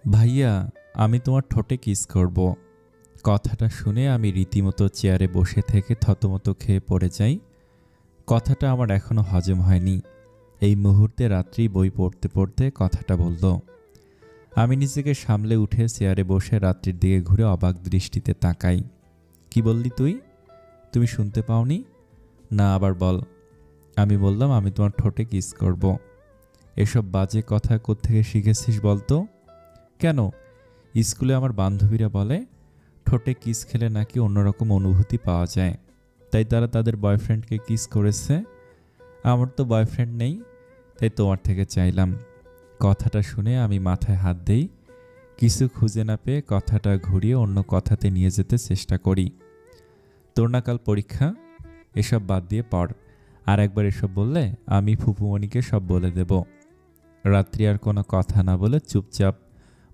ভাইয়া, আমি তোমার ঠোঁটে কিস করব। কথাটা শুনে আমি রীতিমতো চেয়ারে বসে থেকে থতমত খেয়ে পড়ে যাই। কথাটা আমার এখনো হজম হয়নি। এই মুহূর্তে রাত্রি বই পড়তে পড়তে কথাটা বলল। আমি নিজেকে সামলে উঠে চেয়ারে বসে রাত্রির দিকে ঘুরে অবাক দৃষ্টিতে তাকাই। কি বললি তুই? তুমি শুনতে পাওনি? না, আবার বল। আমি বললাম, আমি তোমার ঠোঁটে কিস করব। এসব বাজে কথা কোত্থেকে শিখেছিস বলতো? কেন? স্কুলে আমার বান্ধবীরা বলে ঠোঁটে কিস খেলে নাকি অন্যরকম অনুভূতি পাওয়া যায়, তাই তারা তাদের বয়ফ্রেন্ডকে কিস করেছে। আমার তো বয়ফ্রেন্ড নেই, তাই তোমার থেকে চাইলাম। কথাটা শুনে আমি মাথায় হাত দেই। কিছু খুঁজে না পেয়ে কথাটা ঘুরিয়ে অন্য কথাতে নিয়ে যেতে চেষ্টা করি। তোর না কাল পরীক্ষা, এসব বাদ দিয়ে পড়। আর একবার এসব বললে আমি ফুপুমণিকে সব বলে দেব। রাত্রি আর কোনো কথা না বলে চুপচাপ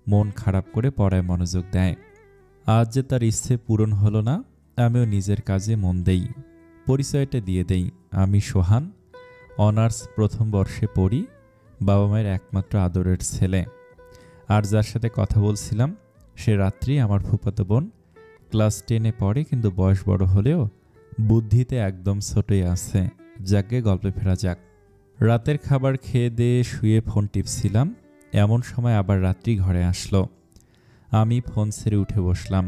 মন খারাপ করে পড়ায় মনোযোগ দেয়। আজ যে তার ইচ্ছে পূরণ হলো না, আমিও নিজের কাজে মন দেই। পরিচয়টা দিয়ে দেই, আমি সোহান, অনার্স প্রথম বর্ষে পড়ি, বাবা মায়ের একমাত্র আদরের ছেলে। আর যার সাথে কথা বলছিলাম সে রাত্রি আমার ফুফাতো বোন। ক্লাস 10-এ পড়ে, কিন্তু বয়স বড় হলেও বুদ্ধিতে একদম ছোটই আছে। যাকে গল্পে ফেরা যাক। রাতের খাবার খেয়ে দিয়ে শুয়ে ফোন টিপছিলাম, এমন সময় আবার রাত্রি ঘরে আসলো। আমি ফোন ছেড়ে উঠে বসলাম।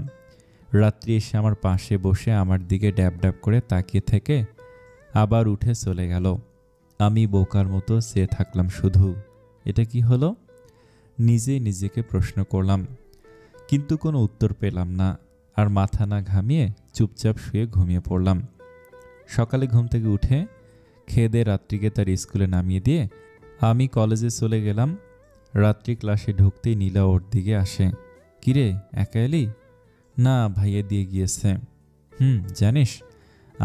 রাত্রি এসে আমার পাশে বসে আমার দিকে ড্যাব ড্যাব করে তাকিয়ে থেকে আবার উঠে চলে গেল। আমি বোকার মতো চেয়ে থাকলাম শুধু। এটা কি হলো? নিজেই নিজেকে প্রশ্ন করলাম, কিন্তু কোনো উত্তর পেলাম না। আর মাথা না ঘামিয়ে চুপচাপ শুয়ে ঘুমিয়ে পড়লাম। সকালে ঘুম থেকে উঠে খেয়ে দিয়ে রাত্রিকে তার স্কুলে নামিয়ে দিয়ে আমি কলেজে চলে গেলাম। রাত্রি ক্লাসে ঢুকতেই নীলা ওর দিকে আসে। কিরে, একা এলি? না, ভাইয়া দিয়ে গিয়েছে। জানিস,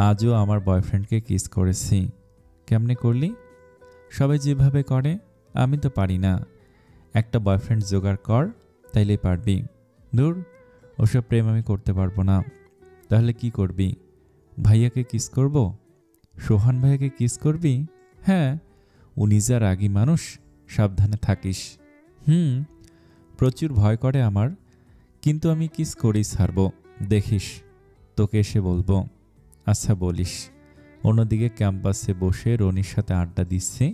আজও আমার বয়ফ্রেন্ডকে কিস করেছি। কেমনে করলি? সবাই যেভাবে করে, আমি তো পারি না। একটা বয়ফ্রেন্ড জোগাড় কর, তাইলেই পারবি। দূর, ওসব প্রেম আমি করতে পারবো না। তাহলে কি করবি? ভাইয়াকে কিস করব? সোহান ভাইয়াকে কিস করবি? হ্যাঁ, উনি যা রাগী মানুষ, সাবধানে থাকিস। প্রচুর ভয় করে আমার, কিন্তু আমি কিস করেই ছাড়ব, দেখিস। তোকে এসে বলবো। আচ্ছা, বলিস। অন্যদিকে ক্যাম্পাসে বসে রনির সাথে আড্ডা দিচ্ছি,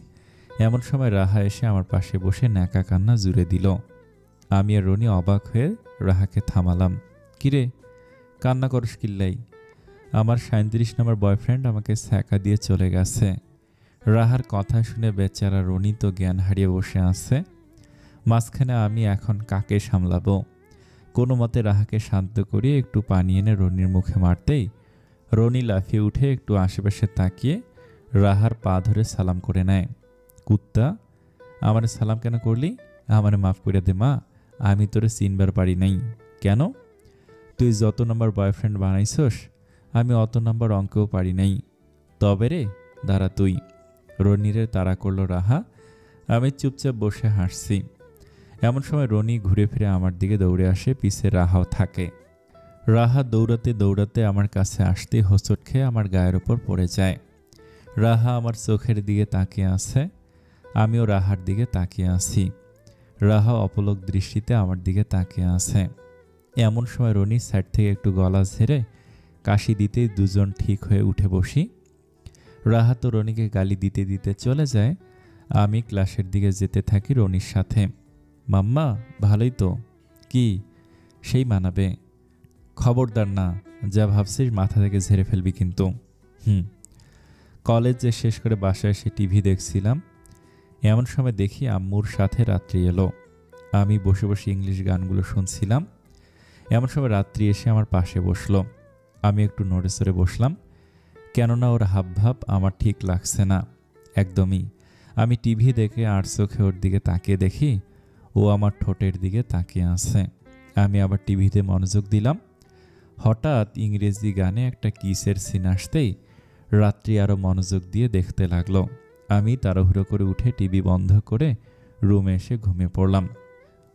এমন সময় রাহা এসে আমার পাশে বসে ন্যাকা কান্না জুড়ে দিল। আমি আর রনি অবাক হয়ে রাহাকে থামালাম। কিরে, কান্না করস কিল্লাই? আমার 37 নম্বর বয়ফ্রেন্ড আমাকে ছ্যাঁকা দিয়ে চলে গেছে। রাহার কথা শুনে বেচারা রনি তো জ্ঞান হারিয়ে বসে আছে। মাঝখানে আমি এখন কাকে সামলাবো? কোনো মতে রাহাকে শান্ত করিয়ে একটু পানি এনে রনির মুখে মারতেই রনি লাফিয়ে উঠে একটু আশেপাশে তাকিয়ে রাহার পা ধরে সালাম করে নেয়। কুত্তা, আমারে সালাম কেন করলি? আমারে মাফ করে দে মা, আমি তোরে চিনবার পারি নাই। কেন? তুই যত নম্বর বয়ফ্রেন্ড বানাইছস, আমি অত নম্বর অঙ্কেও পারি নাই। তবে রে, দাঁড়া তুই। রনিরে তাড়া করলো রাহা। আমি চুপচাপ বসে হাসছি। এমন সময় রনি ঘুরে ফিরে আমার দিকে দৌড়ে আসে, পিছে রাহাও থাকে। রাহা দৌড়াতে দৌড়াতে আমার কাছে আসতে হোঁচট খেয়ে আমার গায়ের ওপর পড়ে যায়। রাহা আমার চোখের দিকে তাকিয়ে আছে, আমিও রাহার দিকে তাকিয়ে আছি। রাহা অপলক দৃষ্টিতে আমার দিকে তাকিয়ে আছে। এমন সময় রনি সাইড থেকে একটু গলা ঝেড়ে কাশি দিতেই দুজন ঠিক হয়ে উঠে বসি। রাহা তো রনিকে গালি দিতে দিতে চলে যায়। আমি ক্লাসের দিকে যেতে থাকি রনির সাথে। মাম্মা, ভালোই তো। কি? সেই মানাবে। খবরদার না, যা ভাবছিস মাথা থেকে ঝেড়ে ফেলবি কিন্তু। কলেজ যে শেষ করে বাসায় এসে টিভি দেখছিলাম, এমন সময় দেখি আম্মুর সাথে রাত্রি এলো। আমি বসে বসে ইংলিশ গানগুলো শুনছিলাম। এমন সময় রাত্রি এসে আমার পাশে বসলো। আমি একটু নড়ে চড়ে বসলাম, কেননা ওর হাবভাব আমার ঠিক লাগছে না একদমই। আমি টিভি দেখে আর চোখে ওর দিকে তাকিয়ে দেখি ও আমার ঠোঁটের দিকে তাকিয়ে আছে। আমি আবার টিভিতে মনোযোগ দিলাম। হঠাৎ ইংরেজি গানে একটা কিসের সিন আসতেই রাত্রি আরও মনোযোগ দিয়ে দেখতে লাগলো। আমি তাড়াহুড়ো করে উঠে টিভি বন্ধ করে রুমে এসে ঘুমিয়ে পড়লাম।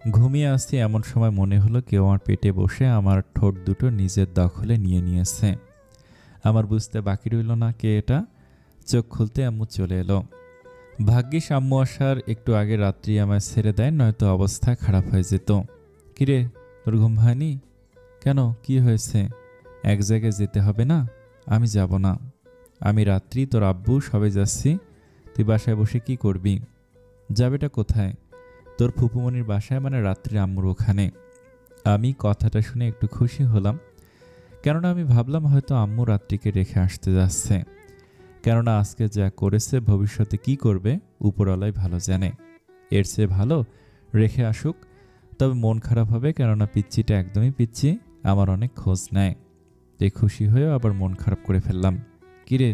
ঘুমিয়ে আসছি এমন সময় মনে হলো কেউ আমার পেটে বসে আমার ঠোঁট দুটো নিজের দখলে নিয়ে নিয়েছে। আমার বুঝতে বাকি রইল না কে এটা। চোখ খুলতে আম্মু চলে এলো। ভাগ্যিস আম্মু আসার একটু আগে রাত্রি আমায় ছেড়ে দেয়, নয়তো অবস্থা খারাপ হয়ে যেত। কিরে, তোর ঘুম হয়নি? কেন, কি হয়েছে? এক জায়গায় যেতে হবে না? আমি যাব না। আমি রাত্রি তোর আব্বু সবাই যাচ্ছি। তুই বাসায় বসে কি করবি? যাবেটা কোথায়? তোর ফুপুমনির বাসায়, মানে রাত্রি আম্মুর ওখানে। আমি কথাটা শুনে একটু খুশি হলাম, কেননা আমি ভাবলাম হয়তো আম্মু রাত্রিকে রেখে আসতে যাচ্ছে। কেননা আজকে যা করেছে ভবিষ্যতে কি করবে উপরওয়ালাই ভালো জানে। এর চেয়ে ভালো রেখে আসুক। তবে মন খারাপ হবে, কেননা পিচ্চিটা একদমই পিচ্চি, আমার অনেক খোঁজ নেয়। এই খুশি হয়েও আবার মন খারাপ করে ফেললাম। কিরে,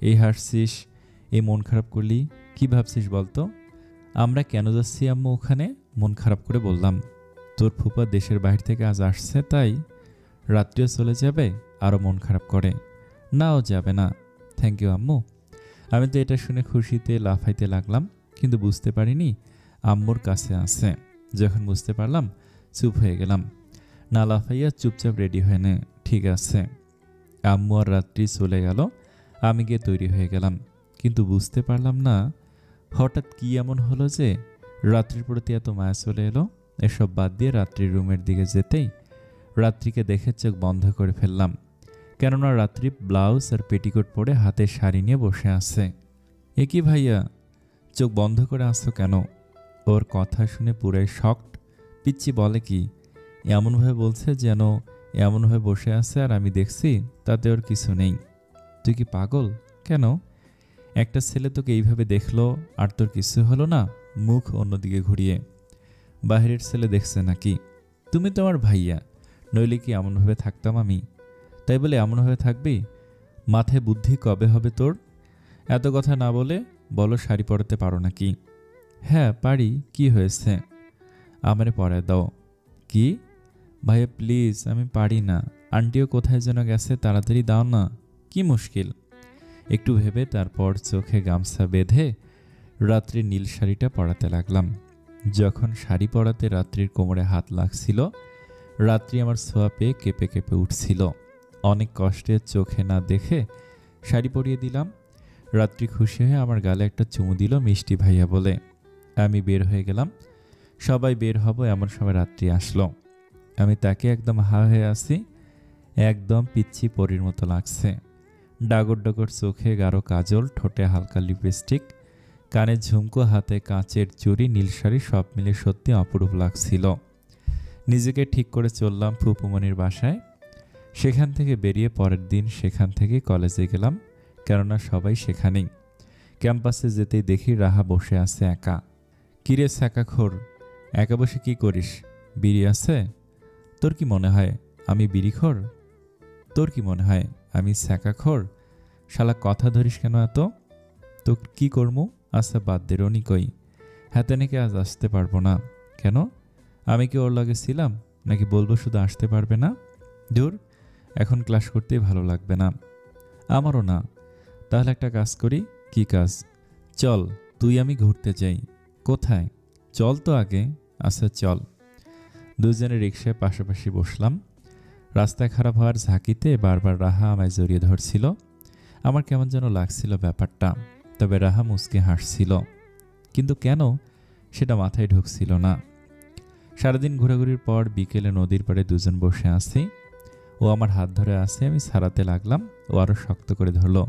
এই হাসছিস, এই মন খারাপ করলি, কি ভাবছিস বলতো? আমরা কেন যাচ্ছি আম্মু ওখানে? মন খারাপ করে বললাম, তোর ফুপা দেশের বাইরে থেকে আজ আসছে, তাই। রাত্রিও চলে যাবে, আরও মন খারাপ করে। নাও যাবে না। থ্যাংক ইউ আম্মু। আমি তো এটা শুনে খুশিতে লাফাইতে লাগলাম, কিন্তু বুঝতে পারিনি আম্মুর কাছে আছে। যখন বুঝতে পারলাম চুপ হয়ে গেলাম। না লাফাইয়া চুপচাপ রেডি হয়ে নে। ঠিক আছে। আম্মু আর রাত্রি চলে গেল, আমি গিয়ে তৈরি হয়ে গেলাম। কিন্তু বুঝতে পারলাম না হঠাৎ কি এমন হলো যে রাত্রির প্রতি এত মায়া চলে এলো। এসব বাদ দিয়ে রাত্রির রুমের দিকে যেতেই রাত্রিকে দেখে চোখ বন্ধ করে ফেললাম, কেননা রাত্রি ব্লাউজ আর পেটিকোট পরে হাতে শাড়ি নিয়ে বসে আছে। এ কি ভাইয়া, চোখ বন্ধ করে আসছো কেন? ওর কথা শুনে পুরাই শকড। পিচ্চি বলে কি, এমনভাবে বলছে যেন এমনভাবে বসে আছে আর আমি দেখছি, তাতে ওর কিছু নেই। তুই কি পাগল? কেন? একটা ছেলে তোকে এইভাবে দেখলো আর তোর কিছু হলো না? মুখ অন্যদিকে ঘুরিয়ে। বাহিরের ছেলে দেখছে নাকি? তুমি তো আমার ভাইয়া, নইলে কি এমনভাবে থাকতাম আমি? তাই বলে এমনভাবে থাকবি? মাথায় বুদ্ধি কবে হবে তোর? এত কথা না বলে বলো, শাড়ি পরাতে পারো নাকি? হ্যাঁ পারি, কি হয়েছে? আমারে পরায় দাও। কি? ভাইয়া প্লিজ, আমি পারি না। আন্টিও কোথায় যেন গেছে, তাড়াতাড়ি দাও না। কি মুশকিল? একটু ভেবে তারপর চোখে গামছা বেঁধে রাত্রির নীল শাড়িটা পরাতে লাগলাম। যখন শাড়ি পরাতে রাত্রির কোমরে হাত লাগছিল, রাত্রি আমার ছোঁয়া পেয়ে কেঁপে কেঁপে উঠছিল। অনেক কষ্টে চোখে না দেখে শাড়ি পরিয়ে দিলাম। রাত্রি খুশি হয়ে আমার গালে একটা চুমু দিল মিষ্টি ভাইয়া বলে। আমি বের হয়ে গেলাম। সবাই বের হব এমন সময় রাত্রি আসলো। আমি তাকে একদম হা হয়ে আছি, একদম পিচ্ছি পরীর মতো লাগছে। ডাগর ডাগর চোখে গাঢ় কাজল, ঠোঁটে হালকা লিপস্টিক, কানে ঝুমকো, হাতে কাঁচের চুড়ি, নীল শাড়ি, সব মিলে সত্যি অপরূপ লাগছিল। নিজেকে ঠিক করে চললাম ফুপুমনির বাসায়। সেখান থেকে বেরিয়ে পরের দিন সেখান থেকে কলেজে গেলাম, কেননা সবাই সেখানেই। ক্যাম্পাসে যেতেই দেখি রাহা বসে আছে একা। কিরে ছ্যাঁকাখোর, একা বসে কি করিস? বিড়ি আছে? তোর কি মনে হয় আমি বিড়িখোর? তোর কি মনে হয় আমি ছ্যাঁকাখোর? শালা কথা ধরিস কেন এত? তো কি করমু? আচ্ছা বাদ দে, রনি কই? হাতে নাকি আজ আসতে পারবো না। কেন? আমি কি ওর লাগে ছিলাম নাকি বলবো শুধু আসতে পারবে না? দূর, এখন ক্লাস করতেই ভালো লাগবে না। আমারও না। তাহলে একটা কাজ করি। কি কাজ? চল, তুই আমি ঘুরতে যাই। কোথায়? চল তো আগে। আচ্ছা চল। দুজনে রিকশায় পাশাপাশি বসলাম। রাস্তা খারাপ হওয়ার ঝাঁকিতে বারবার রাহা আমায় জড়িয়ে ধরছিল। আমার কেমন যেন লাগছিল ব্যাপারটা, তবে রাহা মুচকে হাসছিল। কিন্তু কেন সেটা মাথায় ঢুকছিল না। সারাদিন ঘোরাঘুরির পর বিকেলে নদীর পাড়ে দুজন বসে আছি। ও আমার হাত ধরে আছে, আমি ছাড়াতে লাগলাম। ও আরও শক্ত করে ধরলো।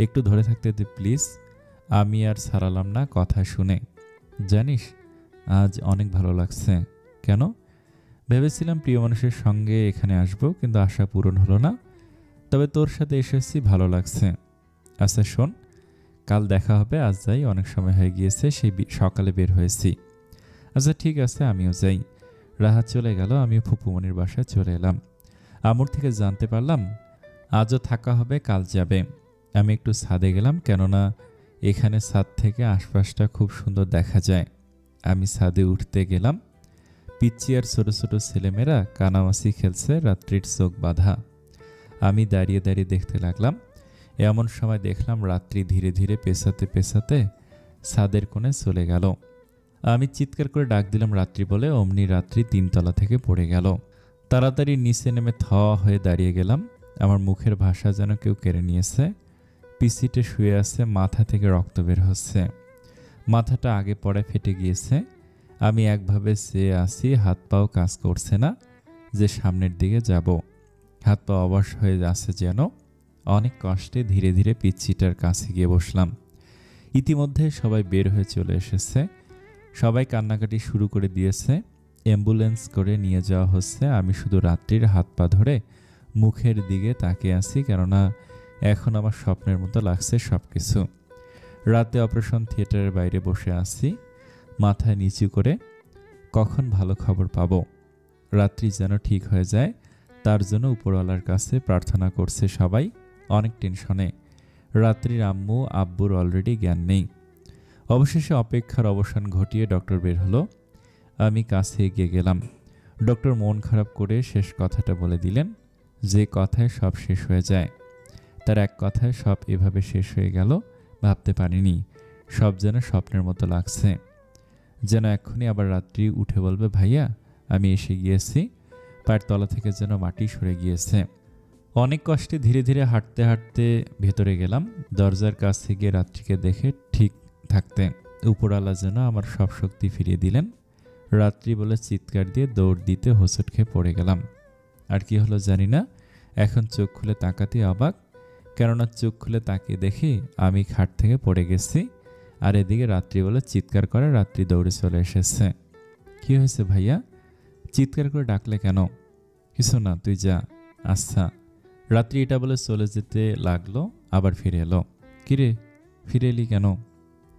একটু ধরে থাকতে দে প্লিজ। আমি আর ছাড়ালাম না কথা শুনে। জানিস, আজ অনেক ভালো লাগছে। কেন? ভেবেছিলাম প্রিয় মানুষের সঙ্গে এখানে আসবো, কিন্তু আশা পূরণ হলো না। তবে তোর সাথে এসেছি, ভালো লাগছে। আচ্ছা শোন, কাল দেখা হবে। আজ যাই, অনেক সময় হয়ে গিয়েছে, সেই সকালে বের হয়েছি। আচ্ছা ঠিক আছে, আমিও যাই। রাহাত চলে গেল, আমিও ফুপুমনির বাসায় চলে এলাম। আমুর থেকে জানতে পারলাম আজও থাকা হবে, কাল যাবে। আমি একটু ছাদে গেলাম, কেননা এখানে ছাদ থেকে আশপাশটা খুব সুন্দর দেখা যায়। আমি ছাদে উঠতে গেলাম। পিচ্চি আর ছোট ছোট ছেলেমেয়েরা কানামাছি খেলছে, রাত্রির চোখ বাঁধা। আমি দাঁড়িয়ে দাঁড়িয়ে দেখতে লাগলাম। এমন সময় দেখলাম রাত্রি ধীরে ধীরে পেছাতে পেছাতে ছাদের কোণে চলে গেল। আমি চিৎকার করে ডাক দিলাম রাত্রি বলে, অমনি রাত্রি 3 তলা থেকে পড়ে গেল। তাড়াতাড়ি নিচে নেমে হয়ে দাঁড়িয়ে গেলাম। আমার মুখের ভাষা যেন কেউ কেড়ে নিয়েছে। পিসিটে শুয়ে আছে, মাথা থেকে রক্ত বের হচ্ছে। মাথাটা আগে পড়ে ফেটে গিয়েছে। আমি একভাবে চেয়ে আছি, হাত পাও কাজ করছে না যে সামনের দিকে যাব। হাত পা অবশ হয়ে যাচ্ছে যেন। অনেক কষ্টে ধীরে ধীরে পিচ্চিটার কাছে গিয়ে বসলাম। ইতিমধ্যে সবাই বের হয়ে চলে এসেছে। সবাই কান্নাকাটি শুরু করে দিয়েছে। অ্যাম্বুলেন্স করে নিয়ে যাওয়া হচ্ছে। আমি শুধু রাত্রির হাত পা ধরে মুখের দিকে তাকিয়ে আছি, কেননা এখন আমার স্বপ্নের মতো লাগছে সব কিছু। রাতে অপারেশন থিয়েটারের বাইরে বসে আছি, মাথায় নিচু করে। কখন ভালো খবর পাবো, রাত্রি যেন ঠিক হয়ে যায়, তার জন্য উপরওয়ালার কাছে প্রার্থনা করছে সবাই। অনেক টেনশনে। রাত্রির আম্মু আব্বুর অলরেডি জ্ঞান নেই। অবশেষে অপেক্ষার অবসান ঘটিয়ে ডক্টর বের হলো। আমি কাছে এগিয়ে গেলাম। ডক্টর মন খারাপ করে শেষ কথাটা বলে দিলেন, যে কথায় সব শেষ হয়ে যায়। তার এক কথায় সব এভাবে শেষ হয়ে গেল ভাবতে পারিনি। সব যেন স্বপ্নের মতো লাগছে, যেন এক্ষুনি আবার রাত্রি উঠে বলবে, ভাইয়া আমি এসে গিয়েছি। পায়ের তলা থেকে যেন মাটি সরে গিয়েছে। অনেক কষ্টে ধীরে ধীরে হাঁটতে হাঁটতে ভেতরে গেলাম। দরজার কাছে গিয়ে রাত্রিকে দেখে ঠিক থাকতে উপরওয়ালা যেন আমার সব শক্তি ফিরিয়ে দিলেন। রাত্রি বলে চিৎকার দিয়ে দৌড় দিতে হোঁচট খেয়ে পড়ে গেলাম। আর কি হলো জানি না, এখন চোখ খুলে তাকাতে অবাক, কেননা চোখ খুলে তাকিয়ে দেখি আমি খাট থেকে পড়ে গেছি। আর এদিকে রাত্রি বলে চিৎকার করে রাত্রি দৌড়ে চলে এসেছে। কি হয়েছে ভাইয়া, চিৎকার করে ডাকলে কেন? কিছু না, তুই যা। আচ্ছা। রাত্রি এটা বলে চলে যেতে লাগলো, আবার ফিরে এলো। কিরে, ফিরে এলি কেন?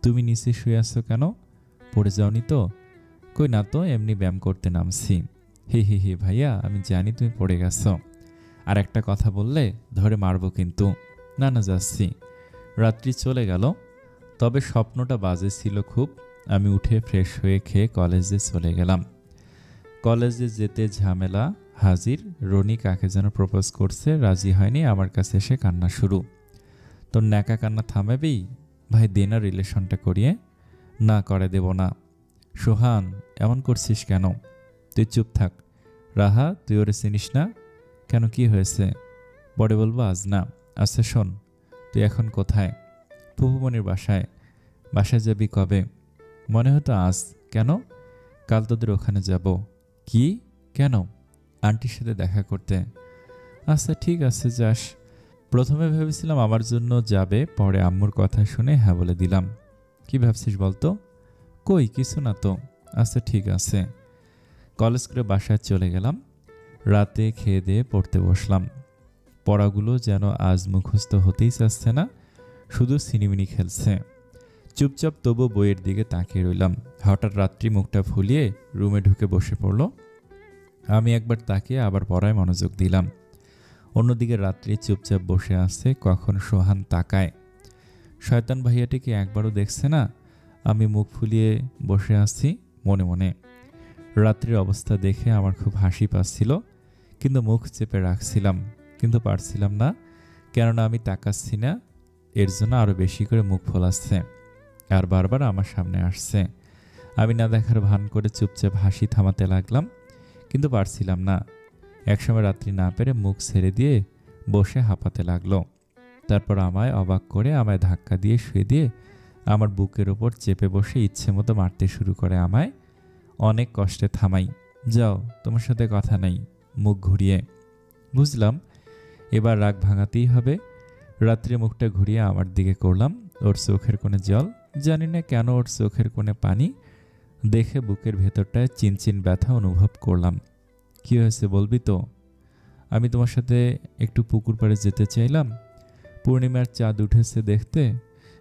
তুমি নিচে শুয়ে আসছো কেন? পড়ে যাওনি তো? কই না তো, এমনি ব্যায়াম করতে নামছি। হি হি হি ভাইয়া, আমি জানি তুমি পড়ে গেছো। আর একটা কথা বললে ধরে মারবো কিন্তু। না না, যাচ্ছি। রাত্রি চলে গেল। তবে স্বপ্নটা বাজে ছিল খুব। আমি উঠে ফ্রেশ হয়ে খেয়ে কলেজে চলে গেলাম। কলেজে যেতে ঝামেলা হাজির। রনি কাকে যেন প্রপোজ করছে, রাজি হয়নি, আমার কাছে এসে কান্না শুরু। তোর ন্যাকা কান্না থামাবেই ভাই, দে না রিলেশনটা করিয়ে। না করে দেব না। সোহান, এমন করছিস কেন? তুই চুপ থাক। রাহা, তুই ওরে চিনিস না? কেন, কি হয়েছে? পরে বলবো, আজ না। আচ্ছা শোন, তুই এখন কোথায়? ফুপুমনির বাসায়। বাসায় যাবি কবে? মনে হতো আজ। কেন? কাল তোদের ওখানে যাব। কি? কেন? আন্টির সাথে দেখা করতে। আচ্ছা ঠিক আছে, যাস। প্রথমে ভেবেছিলাম আমার জন্য যাবে, পরে আম্মুর কথা শুনে হ্যাঁ বলে দিলাম। কি ভাবছিস বলতো? কই, কিছু না তো। আচ্ছা ঠিক আছে। কলেজ করে বাসায় চলে গেলাম। রাতে খেয়ে দিয়ে পড়তে বসলাম। পড়াগুলো যেন আজ মুখস্থ হতেই চাচ্ছে না, শুধু সিনিমিনি খেলছে। চুপচাপ তবু বইয়ের দিকে তাকিয়ে রইলাম। হঠাৎ রাত্রি মুখটা ফুলিয়ে রুমে ঢুকে বসে পড়ল। আমি একবার তাকিয়ে আবার পড়ায় মনোযোগ দিলাম। অন্যদিকে রাত্রি চুপচাপ বসে আছে। কখন সোহান তাকায়। শয়তান ভাইয়াটিকে একবারও দেখছে না আমি মুখ ফুলিয়ে বসে আছি মনে মনে। রাত্রির অবস্থা দেখে আমার খুব হাসি পাচ্ছিল, কিন্তু মুখ চেপে রাখছিলাম, কিন্তু পারছিলাম না, কেননা আমি তাকাচ্ছি না। এর জন্য আরও বেশি করে মুখ ফোলাচ্ছে আর বারবার আমার সামনে আসছে। আমি না দেখার ভান করে চুপচাপ হাসি থামাতে লাগলাম, কিন্তু পারছিলাম না। একসময় রাত্রি না পেরে মুখ ছেড়ে দিয়ে বসে হাঁপাতে লাগলো। তারপর আমায় অবাক করে আমায় ধাক্কা দিয়ে শুয়ে দিয়ে আমার বুকের ওপর চেপে বসে ইচ্ছে মতো মারতে শুরু করে আমায়। অনেক কষ্টে থামাই। যাও, তোমার সাথে কথা নাই, মুখ ঘুরিয়ে। বুঝলাম এবার রাগ ভাঙাতেই হবে। রাত্রে মুখটা ঘুরিয়ে আমার দিকে করলাম। ওর চোখের কোণে জল, জানি না কেন ওর চোখের কোণে পানি দেখে বুকের ভেতরটায় চিনচিন ব্যথা অনুভব করলাম। কি হয়েছে বলবি তো? আমি তোমার সাথে একটু পুকুর পাড়ে যেতে চাইলাম। পূর্ণিমার চাঁদ উঠেছে দেখতে,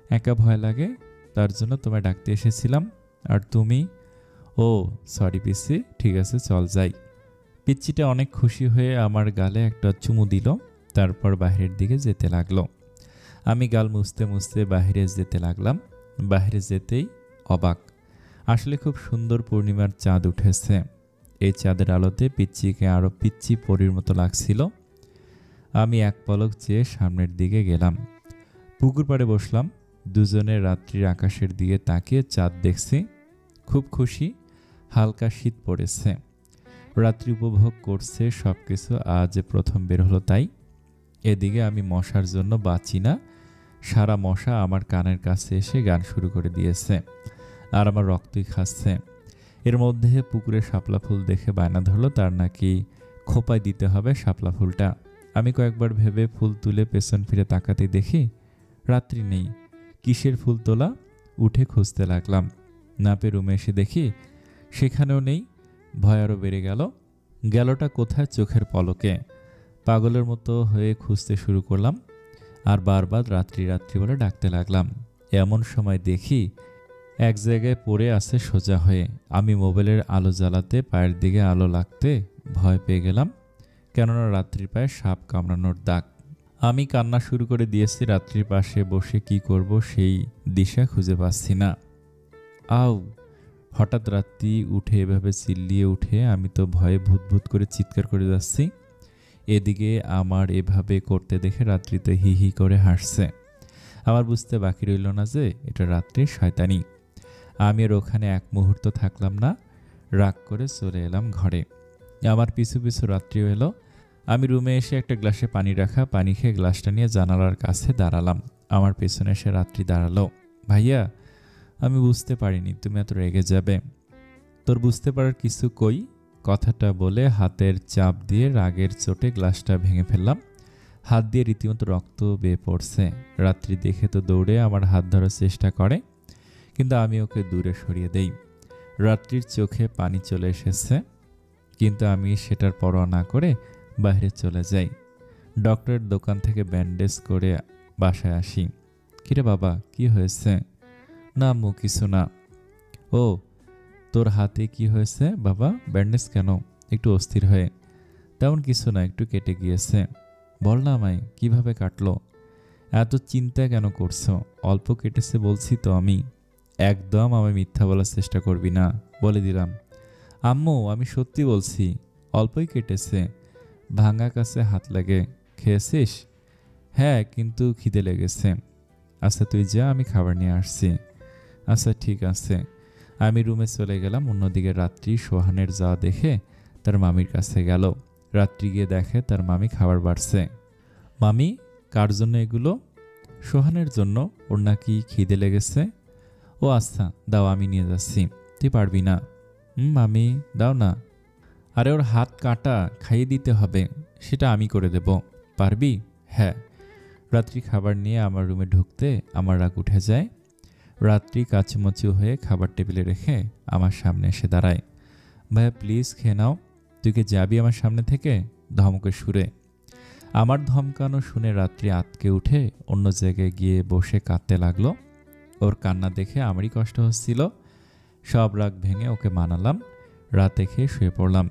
একা ভয় লাগে, তার জন্য তোমায় ডাকতে এসেছিলাম। আর তুমি? ও সরি পিসি, ঠিক আছে চল যাই। পিচ্চিটা অনেক খুশি হয়ে আমার গালে একটা চুমু দিল, তারপর বাইরের দিকে যেতে লাগলো। আমি গাল মুছতে মুছতে বাইরে যেতে লাগলাম। বাইরে যেতেই অবাক, আসলে খুব সুন্দর পূর্ণিমার চাঁদ উঠেছে। এই চাঁদের আলোতে পিচ্চিকে আরও পিচ্চি পরীর মতো লাগছিল। আমি এক পলক চেয়ে সামনের দিকে গেলাম। পুকুর পাড়ে বসলাম। দুজনে রাত্রির আকাশের দিকে তাকিয়ে চাঁদ দেখছি। খুব খুশি। হালকা শীত পড়েছে। রাত্রি উপভোগ করছে সবকিছু। আজ প্রথম বের হলো তাই। এদিকে আমি মশার জন্য বাঁচি না। সারা মশা আমার কানের কাছে এসে গান শুরু করে দিয়েছে আর আমার রক্তই খাচ্ছে। এর মধ্যে পুকুরে শাপলা ফুল দেখে বায়না ধরলো তার নাকি খোপায় দিতে হবে শাপলা ফুলটা। আমি কয়েকবার ভেবে ফুল তুলে পেছন ফিরে তাকাতে দেখি রাত্রি নেই। কিসের ফুল তোলা? উঠে খুঁজতে লাগলাম। না পেয়ে রুমে এসে দেখি সেখানেও নেই। ভয় আরও বেড়ে গেল। গেলটা কোথায়? চোখের পলকে। পাগলের মতো হয়ে খুঁজতে শুরু করলাম আর বারবার রাত্রি রাত্রি বলে ডাকতে লাগলাম। এমন সময় দেখি এক জায়গায় পড়ে আছে সোজা হয়ে। আমি মোবাইলের আলো জ্বালাতে পায়ের দিকে আলো লাগতে ভয় পেয়ে গেলাম, কেননা রাত্রির পায়ে সাপ কামড়ানোর দাগ। আমি কান্না শুরু করে দিয়েছি। রাত্রির পাশে বসে কি করব সেই দিশা খুঁজে পাচ্ছি না। আউ! হঠাৎ রাত্রি উঠে এভাবে চিল্লিয়ে উঠে আমি তো ভয়ে ভূত ভূত করে চিৎকার করে যাচ্ছি। এদিকে আমার এভাবে করতে দেখে রাত্রিতে হি হি করে হাসছে। আমার বুঝতে বাকি রইল না যে এটা রাত্রির শয়তানি। আমি আর ওখানে এক মুহূর্ত থাকলাম না, রাগ করে চলে এলাম ঘরে। আমার পিছু পিছু রাত্রিও এলো। আমি রুমে এসে একটা গ্লাসে পানি রাখা পানি খেয়ে গ্লাসটা নিয়ে জানালার কাছে দাঁড়ালাম। আমার পেছনে এসে রাত্রি দাঁড়ালো। ভাইয়া, আমি বুঝতে পারিনি তুমি এত রেগে যাবে। তোর বুঝতে পারার কিছু কই? কথাটা বলে হাতের চাপ দিয়ে রাগের চোটে গ্লাসটা ভেঙে ফেললাম। হাত দিয়ে রীতিমতো রক্ত বেয়ে পড়ছে। রাত্রি দেখে তো দৌড়ে আমার হাত ধরার চেষ্টা করে, কিন্তু আমি ওকে দূরে সরিয়ে দেই। রাত্রির চোখে পানি চলে এসেছে, কিন্তু আমি সেটার পরোয়া না করে বাইরে চলে যাই। ডক্টরের দোকান থেকে ব্যান্ডেজ করে বাসায় আসি। কিরে বাবা, কি হয়েছে? না আম্মু, কিছু না। ও, তোর হাতে কি হয়েছে বাবা? ব্যান্ডেজ কেন? একটু অস্থির হয়ে। তেমন কিছু না, একটু কেটে গিয়েছে। বল না আমায়, কিভাবে কাটলো? এত চিন্তা কেন করছো? অল্প কেটেছে বলছি তো আমি। একদম আমায় মিথ্যা বলার চেষ্টা করবি না, বলে দিলাম। আম্মু, আমি সত্যি বলছি, অল্পই কেটেছে। ভাঙা কাছে হাত লাগে। খেয়েছিস? হ্যাঁ, কিন্তু খিদে লেগেছে। আচ্ছা তুই যা, আমি খাবার নিয়ে আসছি। আচ্ছা ঠিক আছে। আমি রুমে চলে গেলাম। অন্যদিকে রাত্রি সোহানের যাওয়া দেখে তার মামির কাছে গেল। রাত্রি গিয়ে দেখে তার মামি খাবার বাড়ছে। মামি, কার জন্য এগুলো? সোহানের জন্য, ওর নাকি খিদে লেগেছে। ও আচ্ছা, দাও, আমি নিয়ে যাচ্ছি। তুই পারবি না? মামি, দাও না। আরে ওর হাত কাটা, খাইয়ে দিতে হবে, সেটা আমি করে দেব। পারবি? হ্যাঁ। রাত্রি খাবার নিয়ে আমার রুমে ঢুকতে আমার রাগ উঠে যায়। রাত্রি কাচুমাচু হয়ে খাবার টেবিলে রেখে আমার সামনে এসে দাঁড়ায়। ভাইয়া প্লিজ খেয়ে নাও। তুই কি যাবি আমার সামনে থেকে? ধমকে সুরে। আমার ধমকানো শুনে রাত্রি আতকে উঠে অন্য জায়গায় গিয়ে বসে কাঁদতে লাগলো। ওর কান্না দেখে আমারই কষ্ট হচ্ছিল। সব রাগ ভেঙে ওকে মানালাম। রাতে খেয়ে শুয়ে পড়লাম।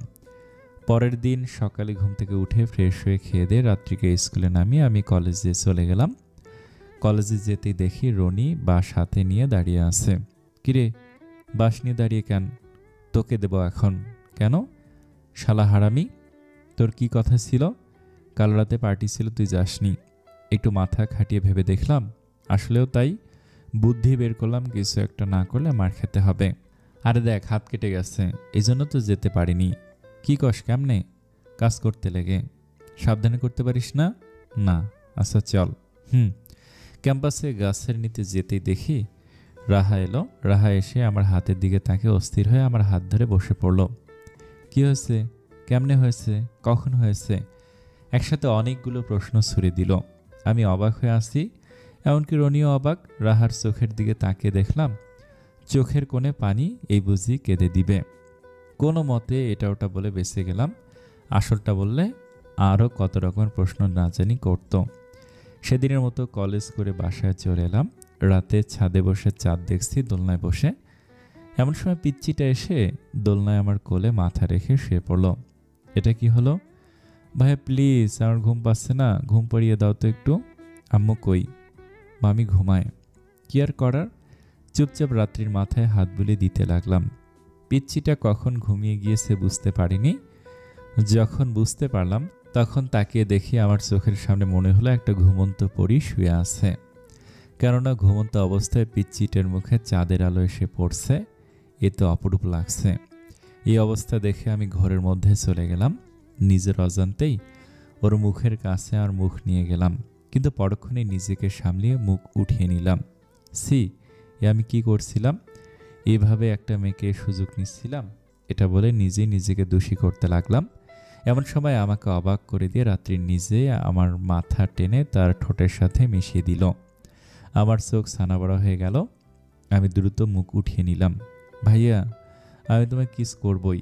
পরের দিন সকালে ঘুম থেকে উঠে ফ্রেশ হয়ে খেয়ে দিয়ে রাত্রিকে স্কুলে নামিয়ে আমি কলেজে চলে গেলাম। কলেজে যেতেই দেখি রনি বাস হাতে নিয়ে দাঁড়িয়ে আছে। কিরে, বাস নিয়ে দাঁড়িয়ে কেন? তোকে দেব এখন। কেন? শালা হারামি, তোর কি কথা ছিল? কাল রাতে পার্টি ছিল, তুই যাসনি। একটু মাথা খাটিয়ে ভেবে দেখলাম আসলেও তাই। বুদ্ধি বের করলাম, কিছু একটা না করলে মার খেতে হবে। আরে দেখ, হাত কেটে গেছে, এই জন্য তো যেতে পারিনি। কি কস? কেমনে? কাজ করতে লেগে। সাবধানে করতে পারিস না? না। আচ্ছা চল। ক্যাম্পাসে গাছের নিচে যেতেই দেখি রাহা এলো। রাহা এসে আমার হাতের দিকে তাকে অস্থির হয়ে আমার হাত ধরে বসে পড়ল। কি হয়েছে? কেমনে হয়েছে? কখন হয়েছে? একসাথে অনেকগুলো প্রশ্ন ছুড়ে দিল। আমি অবাক হয়ে আসি, এমনকি রনিও অবাক। রাহার চোখের দিকে তাকিয়ে দেখলাম চোখের কোণে পানি, এই বুঝি কেঁদে দিবে। কোনো মতে এটা ওটা বলে বেঁচে গেলাম। আসলটা বললে আরও কত রকমের প্রশ্ন না জানি করত। সেদিনের মতো কলেজ করে বাসায় চলে এলাম। রাতে ছাদে বসে চাঁদ দেখছি দোলনায় বসে। এমন সময় পিচ্চিটা এসে দোলনায় আমার কোলে মাথা রেখে শুয়ে পড়ল। এটা কি হলো? ভাইয়া প্লিজ, আমার ঘুম পাচ্ছে না, ঘুম পাড়িয়ে দাও তো একটু। আম্মু কই? মামি ঘুমায়। কি আর করার, চুপচাপ রাত্রির মাথায় হাত বুলিয়ে দিতে লাগলাম। পিচ্চিটা কখন ঘুমিয়ে গিয়েছে বুঝতে পারিনি। যখন বুঝতে পারলাম তখন তাকিয়ে দেখি আমার চোখের সামনে মনে হলো একটা ঘুমন্ত পরী শুয়ে আছে। কেননা ঘুমন্ত অবস্থায় পিচ্চিটার মুখে চাঁদের আলো এসে পড়ছে। এ তো অপরূপ লাগছে। এই অবস্থা দেখে আমি ঘরের মধ্যে চলে গেলাম। নিজের অজান্তেই ওর মুখের কাছে আর মুখ নিয়ে গেলাম, কিন্তু পরক্ষণে নিজেকে সামলিয়ে মুখ উঠিয়ে নিলাম। সি, এ আমি কি করছিলাম? এইভাবে একটা মেয়েকে সুযোগ নিচ্ছিলাম, এটা বলে নিজেই নিজেকে দোষী করতে লাগলাম। এমন সময় আমাকে অবাক করে দিয়ে রাত্রি নিজে আমার মাথা টেনে তার ঠোঁটের সাথে মিশিয়ে দিল। আমার চোখ ছানাবড়া হয়ে গেল। আমি দ্রুত মুখ উঠিয়ে নিলাম। ভাইয়া, আমি তোমায় কিস করবই।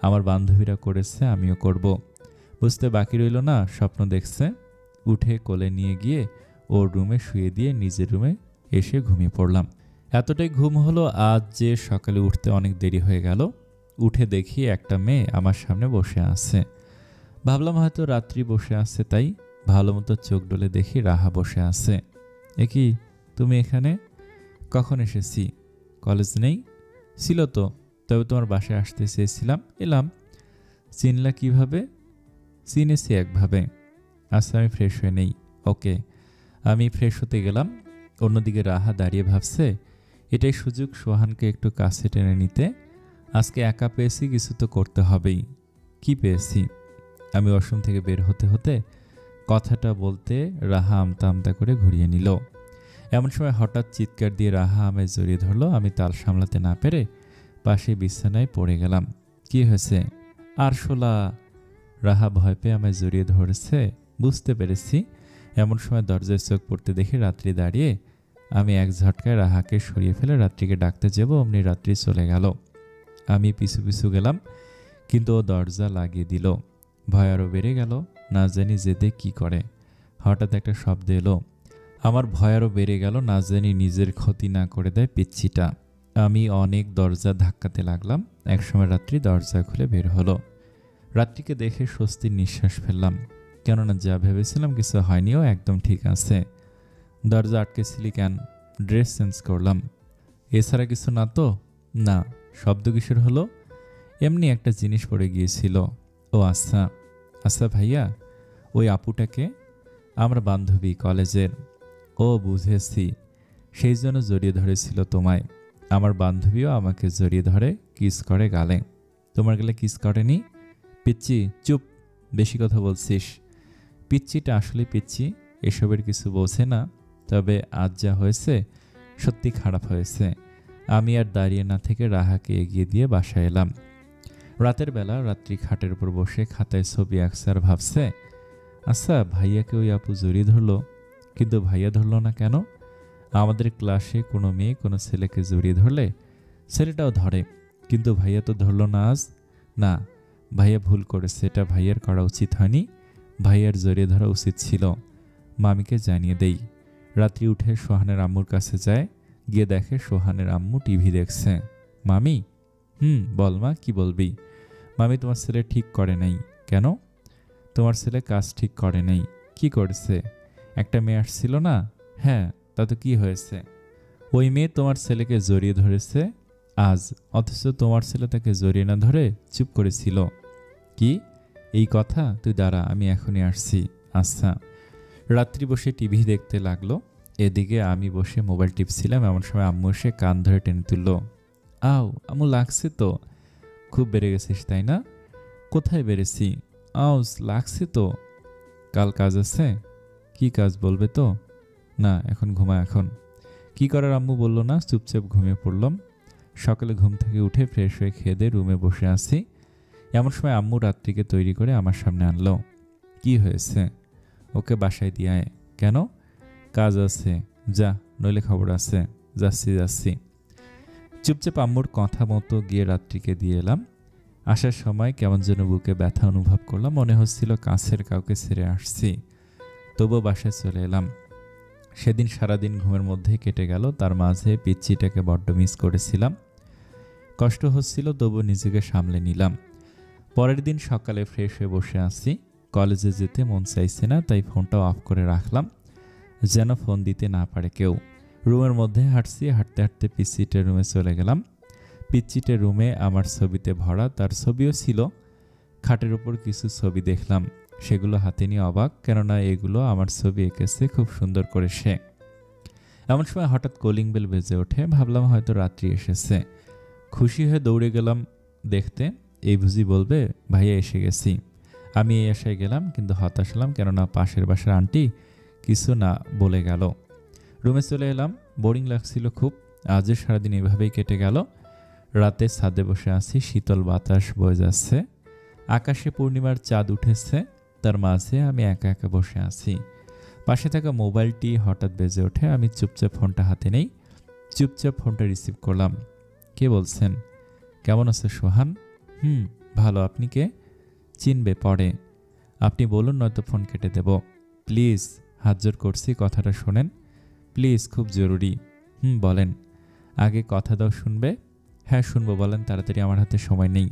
আমার বান্ধবীরা করেছে, আমিও করব। বুঝতে বাকি রইল না, স্বপ্ন দেখছে। উঠে কোলে নিয়ে গিয়ে ওর রুমে শুয়ে দিয়ে নিজের রুমে এসে ঘুমিয়ে পড়লাম। এতটাই ঘুম হলো আজ যে সকালে উঠতে অনেক দেরি হয়ে গেল। উঠে দেখি একটা মেয়ে আমার সামনে বসে আছে। ভাবলাম হয়তো রাত্রি বসে আছে, তাই ভালো মতো চোখ ডলে দেখি রাহা বসে আছে। এ কি, তুমি এখানে? কখন এসেছি? কলেজ নেই? ছিল তো, তবে তোমার বাসায় আসতে চেয়েছিলাম, এলাম। চিনলা কিভাবে? চিনেছি একভাবে। আচ্ছা, আমি ফ্রেশ হয়ে নেই। ওকে। আমি ফ্রেশ হতে গেলাম। অন্যদিকে রাহা দাঁড়িয়ে ভাবছে এটাই সুযোগ সোহানকে একটু কাছে টেনে নিতে। আজকে একা পেয়েছি, কিছু তো করতে হবেই। কি পেয়েছি? আমি ওয়াশরুম থেকে বের হতে হতে কথাটা বলতে রাহা আমতা আমতা করে ঘুরিয়ে নিল। এমন সময় হঠাৎ চিৎকার দিয়ে রাহা আমায় জড়িয়ে ধরলো। আমি তাল সামলাতে না পেরে পাশে বিছানায় পড়ে গেলাম। কি হয়েছে? আরশোলা। রাহা ভয় পেয়ে আমায় জড়িয়ে ধরেছে, বুঝতে পেরেছি। এমন সময় দরজায় চোখ পড়তে দেখি রাত্রি দাঁড়িয়ে। আমি এক ঝটকায় রাহাকে সরিয়ে ফেলে রাত্রিকে ডাকতে যাব, অমনি রাত্রি চলে গেল। আমি পিছু পিছু গেলাম, কিন্তু ও দরজা লাগিয়ে দিল। ভয় আরও বেড়ে গেল, না জানি জেদে কি করে। হঠাৎ একটা শব্দ এলো। আমার ভয় আরও বেড়ে গেল, না জানি নিজের ক্ষতি না করে দেয় পিচ্ছিটা। আমি অনেক দরজা ধাক্কাতে লাগলাম। একসময় রাত্রি দরজা খুলে বের হলো। রাত্রিকে দেখে স্বস্তির নিঃশ্বাস ফেললাম, কেননা যা ভেবেছিলাম কিছু হয়নিও, একদম ঠিক আছে। দরজা আটকেছিলি কেন? ড্রেস চেঞ্জ করলাম। এছাড়া কিছু না তো? না। শব্দ কিসের হলো? এমনি একটা জিনিস পড়ে গিয়েছিল। ও আচ্ছা। আচ্ছা ভাইয়া, ওই আপুটাকে? আমরা বান্ধবী, কলেজের। ও বুঝেছি, সেই জন্য জড়িয়ে ধরেছিল তোমায়। আমার বান্ধবীও আমাকে জড়িয়ে ধরে কিস করে গালে। তোমার গালে কিস করেনি? পিচ্চি, চুপ, বেশি কথা বলছিস। পিচ্চিটা আসলে পিচ্চি, এসবের কিছু বোঝে না। তবে আজ যা হয়েছে সত্যি খারাপ হয়েছে। আমি আর দাঁড়িয়ে না থেকে রাহাকে এগিয়ে দিয়ে বাসায় এলাম। রাতের বেলা রাত্রি খাটের উপর বসে খাতায় ছবি আঁকছে আর ভাবছে, আচ্ছা ভাইয়াকে ওই আপু জড়িয়ে ধরলো, কিন্তু ভাইয়া ধরলো না কেন? আমাদের ক্লাসে কোনো মেয়ে কোনো ছেলেকে জড়িয়ে ধরলে ছেলেটাও ধরে, কিন্তু ভাইয়া তো ধরলো না আজ। না, ভাইয়া ভুল করেছে, এটা ভাইয়ার করা উচিত হয়নি। ভাইয়ার জড়িয়ে ধরা উচিত ছিল। মামিকে জানিয়ে দেই। রাত্রি উঠে সোহানের আম্মুর কাছে যায়, গিয়ে দেখে সোহানের আম্মু টিভি দেখছে। মামি? বল মা, কি বলবি? মামি, তোমার ছেলে ঠিক করে নাই। কেন? তোমার ছেলে কাজ ঠিক করে নাই। কি করেছে? একটা মেয়ে আসছিল না? হ্যাঁ, তাতে কি হয়েছে? ওই মেয়ে তোমার ছেলেকে জড়িয়ে ধরেছে আজ, অথচ তোমার ছেলে তাকে জড়িয়ে না ধরে চুপ করেছিল। কি? এই কথা? তুই দাঁড়া, আমি এখনই আসছি। আচ্ছা। রাত্রি বসে টিভি দেখতে লাগলো। এদিকে আমি বসে মোবাইল টিপছিলাম। এমন সময় আম্মু এসে কান ধরে টেনে তুলল। আও, আম্মু, লাগছে তো? খুব বেড়ে গেছিস তাই না? কোথায় বেড়েছি? আউস, লাগছে তো। কাল কাজ আছে? কি কাজ বলবে তো? না, এখন ঘুমা। এখন কি করার আম্মু বলল না, চুপচাপ ঘুমিয়ে পড়লাম। সকালে ঘুম থেকে উঠে ফ্রেশ হয়ে খেয়ে দিয়ে রুমে বসে আছি। এমন সময় আম্মু রাত্রিকে তৈরি করে আমার সামনে আনলো। কি হয়েছে? ওকে বাসায় দিয়ে আয়। কেন? কাজ আছে, যা, নইলে খবর আছে। যাচ্ছি যাচ্ছি। চুপচাপ আম্মুর কথা মতো গিয়ে রাত্রিকে দিয়ে এলাম। আসার সময় কেমন যেন বুকে ব্যথা অনুভব করলাম, মনে হচ্ছিল কাছের কাউকে ছেড়ে আসছি। তবুও বাসায় চলে এলাম। সেদিন সারাদিন ঘুমের মধ্যেই কেটে গেল। তার মাঝে পিচ্চিটাকে বড্ড মিস করেছিলাম। কষ্ট হচ্ছিল, তবু নিজেকে সামলে নিলাম। পরের দিন সকালে ফ্রেশ হয়ে বসে আছি। কলেজে যেতে মন চাইছে না, তাই ফোনটাও অফ করে রাখলাম, যেন ফোন দিতে না পারে কেউ। রুমের মধ্যে হাঁটছি, হাঁটতে হাঁটতে পিচ্চিটার রুমে চলে গেলাম। পিচ্চিটার রুমে আমার ছবিতে ভরা, তার ছবিও ছিল। খাটের উপর কিছু ছবি দেখলাম, সেগুলো হাতে নিয়ে অবাক, কেননা এগুলো আমার ছবি এঁকেছে খুব সুন্দর করে সে। এমন সময় হঠাৎ কলিং বেল বেজে ওঠে। ভাবলাম হয়তো রাত্রি এসেছে। খুশি হয়ে দৌড়ে গেলাম দেখতে। এই বুঝি বলবে ভাইয়া এসে গেছি। আমি এই আশায় গেলাম, কিন্তু হতাশ হলাম, কেননা পাশের বাসার আন্টি কিছু না বলে গেল। রুমে চলে এলাম। বোরিং লাগছিল খুব। আজও সারাদিন এভাবেই কেটে গেল। রাতে ছাদে বসে আছি, শীতল বাতাস বয়ে যাচ্ছে, আকাশে পূর্ণিমার চাঁদ উঠেছে, তার মাঝে আমি একা একা বসে আছি। পাশে থাকা মোবাইলটি হঠাৎ বেজে ওঠে। আমি চুপচাপ ফোনটা হাতে নেই, চুপচাপ ফোনটা রিসিভ করলাম। কে বলছেন? কেমন আছে সোহান? ভালো। আপনি কে? চিনবে পরে। আপনি বলুন, নয়তো ফোন কেটে দেব। প্লিজ, হাত জোর করছি, কথাটা শোনেন প্লিজ, খুব জরুরি। বলেন। আগে কথা দাও, শুনবে? হ্যাঁ শুনবো, বলেন তাড়াতাড়ি, আমার হাতে সময় নেই।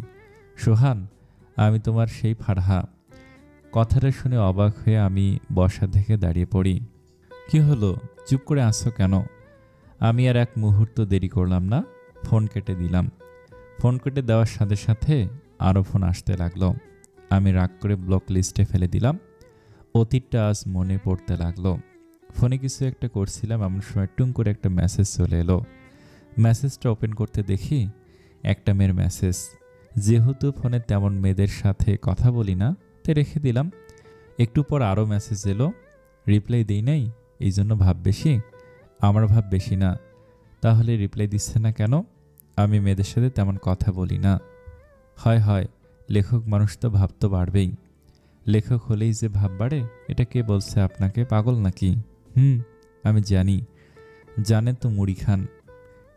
সোহান, আমি তোমার সেই ফারহা। কথাটা শুনে অবাক হয়ে আমি বসা থেকে দাঁড়িয়ে পড়ি। কি হলো, চুপ করে আসছো কেন? আমি আর এক মুহূর্ত দেরি করলাম না, ফোন কেটে দিলাম। ফোন কেটে দেওয়ার সাথে সাথে আরও ফোন আসতে লাগলো। আমি রাগ করে ব্লক লিস্টে ফেলে দিলাম। অতীতটা আজ মনে পড়তে লাগলো। ফোনে কিছু একটা করছিলাম, এমন সময় টুং করে একটা মেসেজ চলে এলো। মেসেজটা ওপেন করতে দেখি একটা মেয়ের মেসেজ। যেহেতু ফোনে তেমন মেয়েদের সাথে কথা বলি না, তাই রেখে দিলাম। একটু পর আরও মেসেজ এলো। রিপ্লাই দিই নাই, এই জন্য ভাব বেশি? আমার ভাব বেশি না। তাহলে রিপ্লাই দিচ্ছে না কেন? আমি মেয়েদের সাথে তেমন কথা বলি না। হয় লেখক মানুষ তো ভাব তো বাড়বেই। লেখক হলেই যে ভাব বাড়ে, এটা কে বলছে আপনাকে? পাগল নাকি? আমি জানি। জানেন তো মুড়ি খান।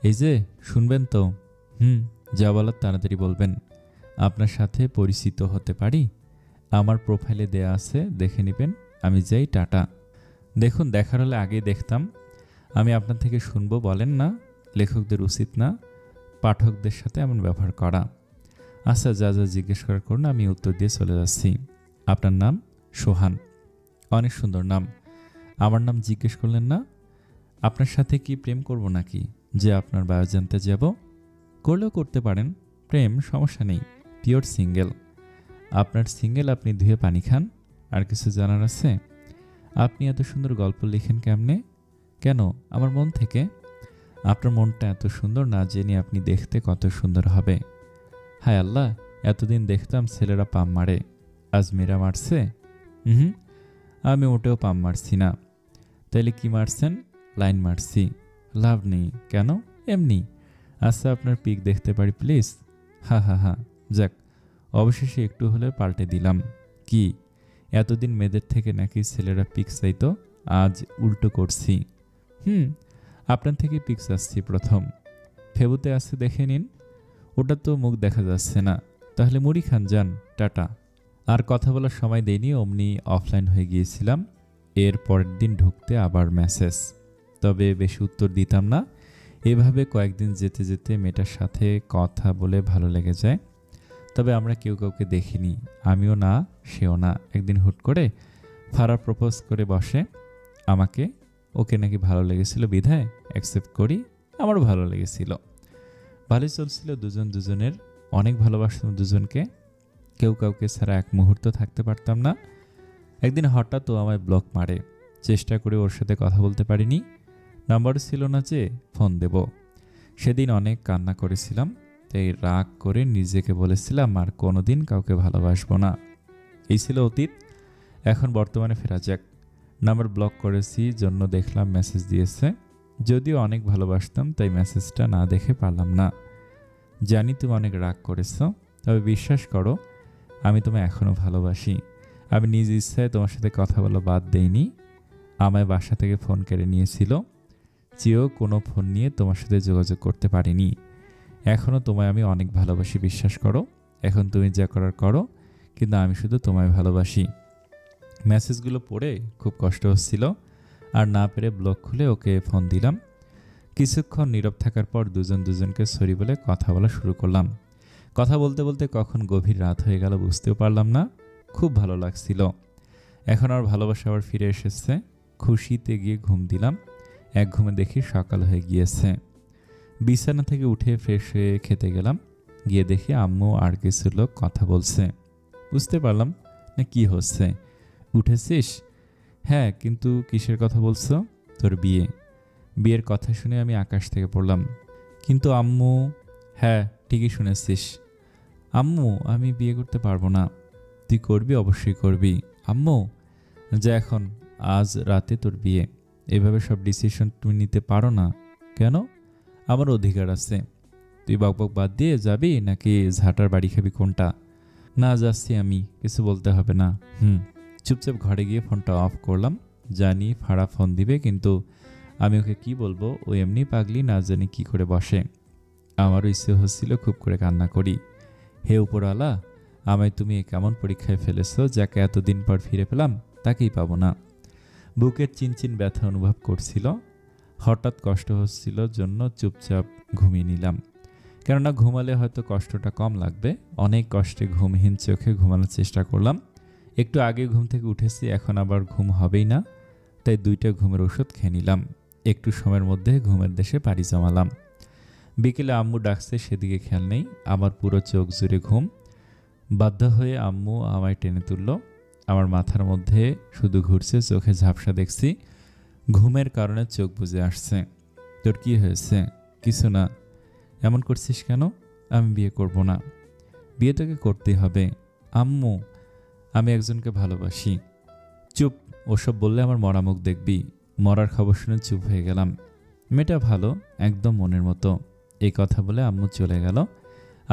এই যে শুনবেন তো? যা বলার তাড়াতাড়ি বলবেন। আপনার সাথে পরিচিত হতে পারি? আমার প্রোফাইলে দেয়া আছে, দেখে নেবেন। আমি যাই, টাটা। দেখুন, দেখার হলে আগেই দেখতাম। আমি আপনার থেকে শুনবো, বলেন না? লেখকদের উচিত না পাঠকদের সাথে এমন ব্যবহার করা। আচ্ছা, যা যা জিজ্ঞেস করার করুন, আমি উত্তর দিয়ে চলে যাচ্ছি। আপনার নাম? সোহান। অনেক সুন্দর নাম। আমার নাম জিজ্ঞেস করলেন না? আপনার সাথে কি প্রেম করব নাকি যে আপনার বায়ো জানতে যাব? করলেও করতে পারেন, প্রেম সমস্যা নেই। Pure single. আপনার সিঙ্গেল, আপনি ধুয়ে পানি খান? আর কিছু জানার আছে? আপনি এত সুন্দর গল্প লিখেন কেমনে? কেন, আমার মন থেকে। আপনার মনটা এত সুন্দর, না জেনে আপনি দেখতে কত সুন্দর হবে। হায় আল্লাহ, এতদিন দেখতাম ছেলেরা পাম মারে, আজ মেয়েরা মারছে? আমি মোটেও পাম মারছি না। তাইলে কি মারছেন? লাইন মারছি। লাভ নেই। কেন? এমনি। আচ্ছা, আপনার পিক দেখতে পারি প্লিজ? হা। যাক, অবশেষে একটু হলে পাল্টে দিলাম। কি, এতদিন মেয়েদের থেকে নাকি ছেলেরা পিক চাইতো, আজ উল্টো করছি। আপনার থেকে পিক চাচ্ছি প্রথম। ফেবুতে আছে, দেখে নিন। ওটা তো মুখ দেখা যাচ্ছে না। তাহলে মুড়ি খান, যান, টাটা। আর কথা বলার সময় দেয়নি, অমনি অফলাইন হয়ে গিয়েছিলাম। এর পরের দিন ঢুকতে আবার মেসেজ, তবে বেশি উত্তর দিতাম না। এভাবে কয়েকদিন যেতে যেতে মেয়েটার সাথে কথা বলে ভালো লেগে যায়। তবে আমরা কেউ কাউকে দেখিনি, আমিও না, সেও না। একদিন হুট করে ফারা প্রপোজ করে বসে আমাকে। ওকে নাকি ভালো লেগেছিল, বিধায় অ্যাকসেপ্ট করি। আমারও ভালো লেগেছিল। ভালোই চলছিল দুজন দুজনের, অনেক ভালোবাসতাম দুজনকে। কেউ কাউকে ছাড়া এক মুহূর্ত থাকতে পারতাম না। একদিন হঠাৎ ও আমায় ব্লক মারে। চেষ্টা করে ওর সাথে কথা বলতে পারিনি, নাম্বারও ছিল না যে ফোন দেব। সেদিন অনেক কান্না করেছিলাম, তাই রাগ করে নিজেকে বলেছিলাম আর কোনোদিন কাউকে ভালোবাসবো না। এই ছিল অতীত। এখন বর্তমানে ফেরা যাক। নাম্বার ব্লক করেছি জন্য দেখলাম মেসেজ দিয়েছে। যদিও অনেক ভালোবাসতাম, তাই মেসেজটা না দেখে পারলাম না। জানি তুমি অনেক রাগ করেছ, তবে বিশ্বাস করো, আমি তোমায় এখনও ভালোবাসি। আমি নিজ ইচ্ছায় তোমার সাথে কথা বলা বাদ দেইনি। আমায় বাসা থেকে ফোন কেড়ে নিয়েছিল, চেয়েও কোনো ফোন নিয়ে তোমার সাথে যোগাযোগ করতে পারিনি। এখনও তোমায় আমি অনেক ভালোবাসি, বিশ্বাস করো। এখন তুমি যা করার করো, কিন্তু আমি শুধু তোমায় ভালোবাসি। মেসেজগুলো পড়ে খুব কষ্ট হচ্ছিল, আর না পেরে ব্লক খুলে ওকে ফোন দিলাম। কিছুক্ষণ নীরব থাকার পর দুজন দুজনকে সরি বলে কথা বলা শুরু করলাম। কথা বলতে বলতে কখন গভীর রাত হয়ে গেল বুঝতেও পারলাম না। খুব ভালো লাগছিল। এখন আর ভালোবাসা আবার ফিরে এসেছে। খুশিতে গিয়ে ঘুম দিলাম। এক ঘুমে দেখি সকাল হয়ে গিয়েছে। বিছানা থেকে উঠে ফ্রেশ হয়ে খেতে গেলাম। গিয়ে দেখি আম্মু আর কিছু লোক কথা বলছে। বুঝতে পারলাম না কি হচ্ছে। উঠেছিস? হ্যাঁ, কিন্তু কিসের কথা বলছো? তোর বিয়ে। বিয়ের কথা শুনে আমি আকাশ থেকে পড়লাম। কিন্তু আম্মু। হ্যাঁ, ঠিকই শুনেছিস। আম্মু, আমি বিয়ে করতে পারবো না। তুই করবি, অবশ্যই করবি। আম্মু, যা এখন, আজ রাতে তোর বিয়ে। এভাবে সব ডিসিশন তুমি নিতে পারো না। কেন? আমার অধিকার আছে। তুই বকবক বাদ দিয়ে যাবি নাকি ঝাঁটার বাড়ি খাবি কোনটা? না, যাচ্ছি আমি, কিছু বলতে হবে না। চুপচাপ ঘরে গিয়ে ফোনটা অফ করলাম। জানি ফাড়া ফোন দিবে, কিন্তু আমি ওকে কি বলবো? ও এমনি পাগলি, না জানি কি করে বসে। আমারও ইচ্ছে হচ্ছিল খুব করে কান্না করি। হে উপরওয়ালা, আমায় তুমি কেমন পরীক্ষায় ফেলেছো? যাকে এতদিন পর ফিরে পেলাম তাকেই পাবো না। বুকের চিনচিন ব্যথা অনুভব করছিল। হঠাৎ কষ্ট হচ্ছিল জন্য চুপচাপ ঘুমিয়ে নিলাম। কেননা ঘুমালে হয়তো কষ্টটা কম লাগবে। অনেক কষ্টে ঘুমহীন চোখে ঘুমানোর চেষ্টা করলাম। একটু আগে ঘুম থেকে উঠেছি, এখন আবার ঘুম হবেই না, তাই 2টা ঘুমের ওষুধ খেয়ে নিলাম। একটু সময়ের মধ্যে ঘুমের দেশে পাড়ি জমালাম। বিকেলে আম্মু ডাকছে, সেদিকে খেয়াল নেই। আমার পুরো চোখ জুড়ে ঘুম। বাধ্য হয়ে আম্মু আমায় টেনে তুলল। আমার মাথার মধ্যে শুধু ঘুরছে, চোখে ঝাপসা দেখছি। ঘুমের কারণে চোখ বুজে আসছে। তোর কি হয়েছে? কিছু না। এমন করছিস কেন? আমি বিয়ে করব না। বিয়ে তোকে করতেই হবে। আম্মু, আমি একজনকে ভালোবাসি। চুপ, ওসব বললে আমার মরা মুখ দেখবি। মরার খবর শুনে চুপ হয়ে গেলাম। মেয়েটা ভালো, একদম মনের মতো। এই কথা বলে আম্মু চলে গেল।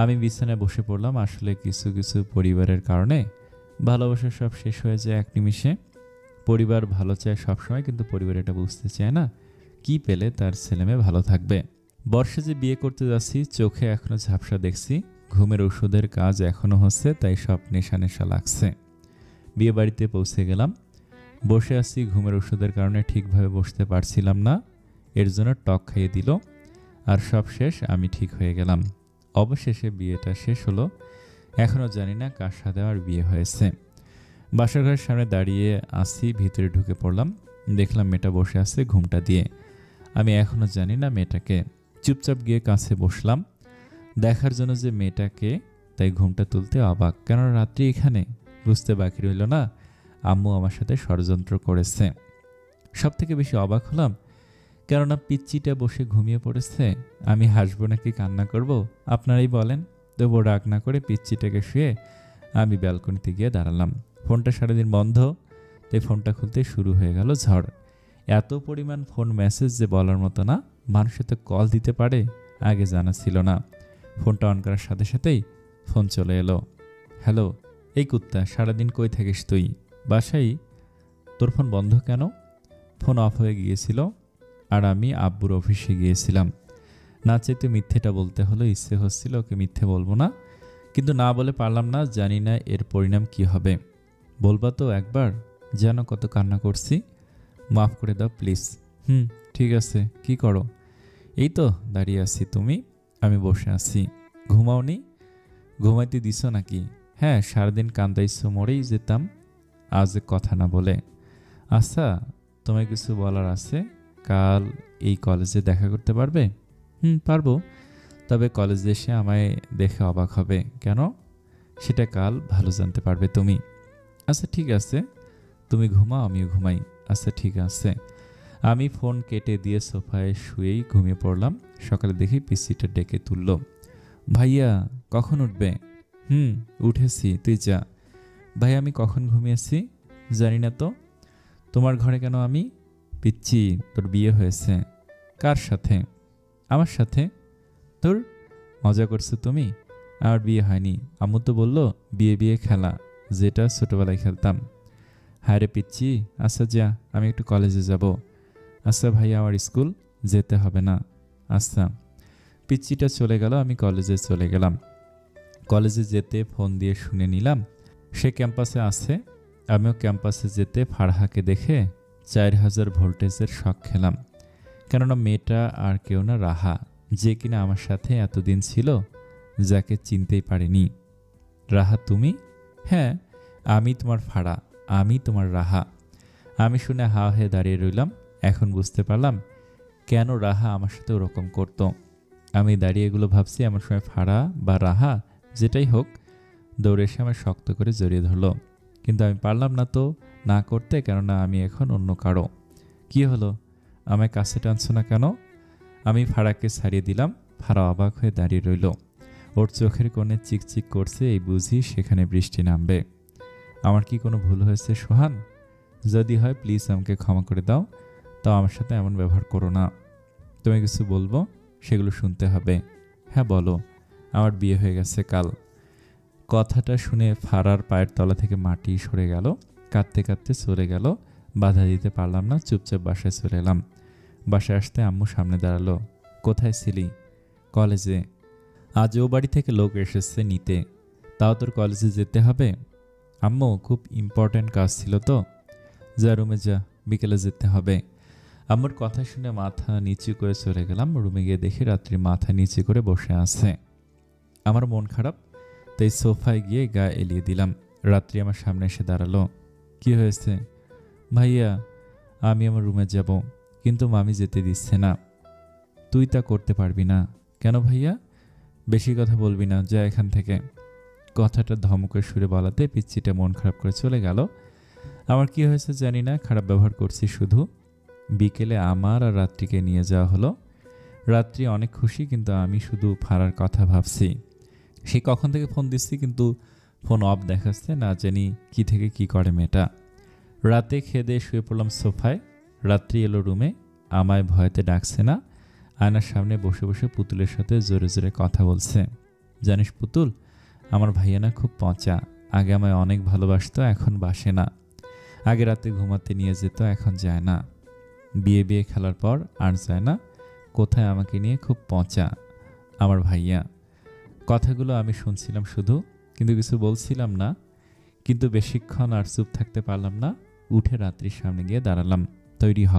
আমি বিছানায় বসে পড়লাম। আসলে কিছু কিছু পরিবারের কারণে ভালোবাসা সব শেষ হয়ে যায় এক নিমিষে। পরিবার ভালো চায় সবসময়, কিন্তু পরিবার এটা বুঝতে চায় না কি পেলে তার ছেলেমেয়ে ভালো থাকবে। বর্ষে যে বিয়ে করতে যাচ্ছি, চোখে এখনো ঝাপসা দেখছি। ঘুমের ওষুধের কাজ এখনো হচ্ছে, তাই সব নেশা নেশা লাগছে। বিয়ে বাড়িতে পৌঁছে গেলাম। বসে আছি, ঘুমের ওষুধের কারণে ঠিকভাবে বসতে পারছিলাম না। এর জন্য টক খাইয়ে দিল, আর সব শেষ, আমি ঠিক হয়ে গেলাম। অবশেষে বিয়েটা শেষ হলো। এখনও জানি না কার সাথে আমার বিয়ে হয়েছে। বাসার ঘরের সামনে দাঁড়িয়ে আসি, ভিতরে ঢুকে পড়লাম। দেখলাম মেয়েটা বসে আছে ঘুমটা দিয়ে। আমি এখনও জানি না মেয়েটাকে। চুপচাপ গিয়ে কাছে বসলাম দেখার জন্য যে মেয়েটাকে, তাই ঘুমটা তুলতে অবাক। কেননা রাত্রি এখানে, বুঝতে বাকি রইল না আম্মু আমার সাথে ষড়যন্ত্র করেছে। সব থেকে বেশি অবাক হলাম, কেননা পিচ্চিটা বসে ঘুমিয়ে পড়েছে। আমি হাসবো নাকি কান্না করব আপনারাই বলেন। তবু রাগ না করে পিচ্চিটাকে শুয়ে আমি ব্যালকনিতে গিয়ে দাঁড়ালাম। ফোনটা সারাদিন বন্ধ, তাই ফোনটা খুলতে শুরু হয়ে গেল ঝড়। এত পরিমাণ ফোন মেসেজ যে বলার মতো না। মানুষে তো কল দিতে পারে, আগে জানা ছিল না। ফোনটা অন করার সাথে সাথেই ফোন চলে এলো। হ্যালো, এই কুত্তা, সারাদিন কই থাকিস তুই? বাসায়? তোর ফোন বন্ধ কেন? ফোন অফ হয়ে গিয়েছিল, আর আমি আব্বুর অফিসে গিয়েছিলাম। না চাইতে মিথ্যেটা বলতে হলো। ইচ্ছে হচ্ছিল ওকে মিথ্যে বলবো না, কিন্তু না বলে পারলাম না। জানি না এর পরিণাম কি হবে। বলবা তো একবার? যেন কত কান্না করছি। মাফ করে দাও প্লিজ। ঠিক আছে। কি করো? এই তো দাঁড়িয়ে আছি। তুমি? আমি বসে আছি। ঘুমাওনি? ঘুমাইতে দিছ নাকি? হ্যাঁ, সারাদিন কান্দাইছো, মরেই যেতাম আজ কথা না বলে। আচ্ছা, তোমায় কিছু বলার আছে। কাল এই কলেজে দেখা করতে পারবে? পারবো, তবে কলেজে এসে আমায় দেখে অবাক হবে। কেন? সেটা কাল ভালো জানতে পারবে তুমি। আচ্ছা ঠিক আছে, তুমি ঘুমাও, আমিও ঘুমাই। আচ্ছা ঠিক আছে। আমি ফোন কেটে দিয়ে সোফায় শুয়েই ঘুমিয়ে পড়লাম। সকালে দেখি পিসিটা ডেকে তুলল। ভাইয়া, কখন উঠবে? উঠেছি, তুই যা। ভাই, আমি কখন ঘুমিয়েছি? জানি না তো। তোমার ঘরে কেন আমি? পিচ্ছি, তোর বিয়ে হয়েছে। কার সাথে? আমার সাথে। তোর মজা করছো তুমি? আমার বিয়ে হয়নি। আম্মু তো বললো বিয়ে বিয়ে খেলা, যেটা ছোটবেলায় খেলতাম। হায় রে পিচ্ছি। আচ্ছা যা, আমি একটু কলেজে যাব। আচ্ছা ভাইয়া, আমার স্কুল যেতে হবে না। আচ্ছা। পিচ্চিটা চলে গেল, আমি কলেজে চলে গেলাম। কলেজে যেতে ফোন দিয়ে শুনে নিলাম সে ক্যাম্পাসে আছে। আমিও ক্যাম্পাসে যেতে ফারহাকে দেখে 4000 ভোল্টেজের শক খেলাম। কেননা মেয়েটা আর কেউ না, রাহা, যে কিনা আমার সাথে এতদিন ছিল, যাকে চিনতেই পারিনি। রাহা তুমি? হ্যাঁ, আমি তোমার ফাড়া, আমি তোমার রাহা। আমি শুনে হা হয়ে দাঁড়িয়ে রইলাম। এখন বুঝতে পারলাম কেন রাহা আমার সাথে ওরকম করত। আমি দাঁড়িয়ে এগুলো ভাবছি, এমন সময় ফাড়া বা রাহা যেটাই হোক দৌড়ে এসে আমার শক্ত করে জড়িয়ে ধরলো। কিন্তু আমি পারলাম না তো না করতে, কেননা আমি এখন অন্য কারো। কি হলো, আমায় কাছে টানছো না কেন? আমি ফাড়াকে ছাড়িয়ে দিলাম। ফাড়া অবাক হয়ে দাঁড়িয়ে রইল। ওর চোখের কোণে চিকচিক করছে, এই বুঝি সেখানে বৃষ্টি নামবে। আমার কি কোনো ভুল হয়েছে সোহান? যদি হয় প্লিজ আমাকে ক্ষমা করে দাও, তাও আমার সাথে এমন ব্যবহার করো না। তুমি কিছু বলবো? সেগুলো শুনতে হবে। হ্যাঁ বলো, আমার বিয়ে হয়ে গেছে কাল। কথাটা শুনে ফারার পায়ের তলা থেকে মাটি সরে গেল। কাঁদতে কাঁদতে চলে গেল। বাধা দিতে পারলাম না, চুপচাপ বাসায় চলে এলাম। বাসায় আসতে আম্মু সামনে দাঁড়ালো। কোথায় ছিলি? কলেজে। আজ ও বাড়ি থেকে লোক এসেছে নিতে, তাও তোর কলেজে যেতে হবে? আম্মু, খুব ইম্পর্ট্যান্ট কাজ ছিল তো। যা রুমে যা, বিকেলে যেতে হবে। আম্মুর কথা শুনে মাথা নিচু করে চলে গেলাম। রুমে গিয়ে দেখি রাত্রি মাথা নিচু করে বসে আছে। আমার মন খারাপ, তাই সোফায় গিয়ে গা এলিয়ে দিলাম। রাত্রি আমার সামনে এসে দাঁড়ালো। কি হয়েছে? ভাইয়া, আমি আমার রুমে যাব, কিন্তু মামি যেতে দিচ্ছে না। তুই তা করতে পারবি না। কেন ভাইয়া? বেশি কথা বলবি না, যা এখান থেকে। কথাটা ধমকের সুরে বলাতে পিচ্চিটা মন খারাপ করে চলে গেল। আমার কি হয়েছে জানি না, খারাপ ব্যবহার করছি শুধু। বিকেলে আমার আর রাত্রিকে নিয়ে যাওয়া হলো। রাত্রি অনেক খুশি, কিন্তু আমি শুধু ফারার কথা ভাবছি। সে কখন থেকে ফোন দিচ্ছি, কিন্তু ফোন অফ দেখাচ্ছে, না জানি কি থেকে কি করে মেয়েটা। রাতে খেয়ে দিয়ে শুয়ে পড়লাম সোফায়। রাত্রি এলো রুমে, আমায় ভয়তে ডাকছে না। আয়নার সামনে বসে বসে পুতুলের সাথে জোরে জোরে কথা বলছে। জানিস পুতুল, আমার ভাইয়া না খুব পচা। আগে আমায় অনেক ভালোবাসতো, এখন বাসে না। আগে রাতে ঘুমাতে নিয়ে যেত, এখন যায় না। বিয়ে বিয়ে খেলার পর আর যায় না। কোথায় আমাকে নিয়ে খুব পচা আমার ভাইয়া। কথাগুলো আমি শুনছিলাম শুধু, কিন্তু কিছু বলছিলাম না। কিন্তু বেশিক্ষণ আর চুপ থাকতে পারলাম না। উঠে রাত্রির সামনে গিয়ে দাঁড়ালাম। তৈরি হ।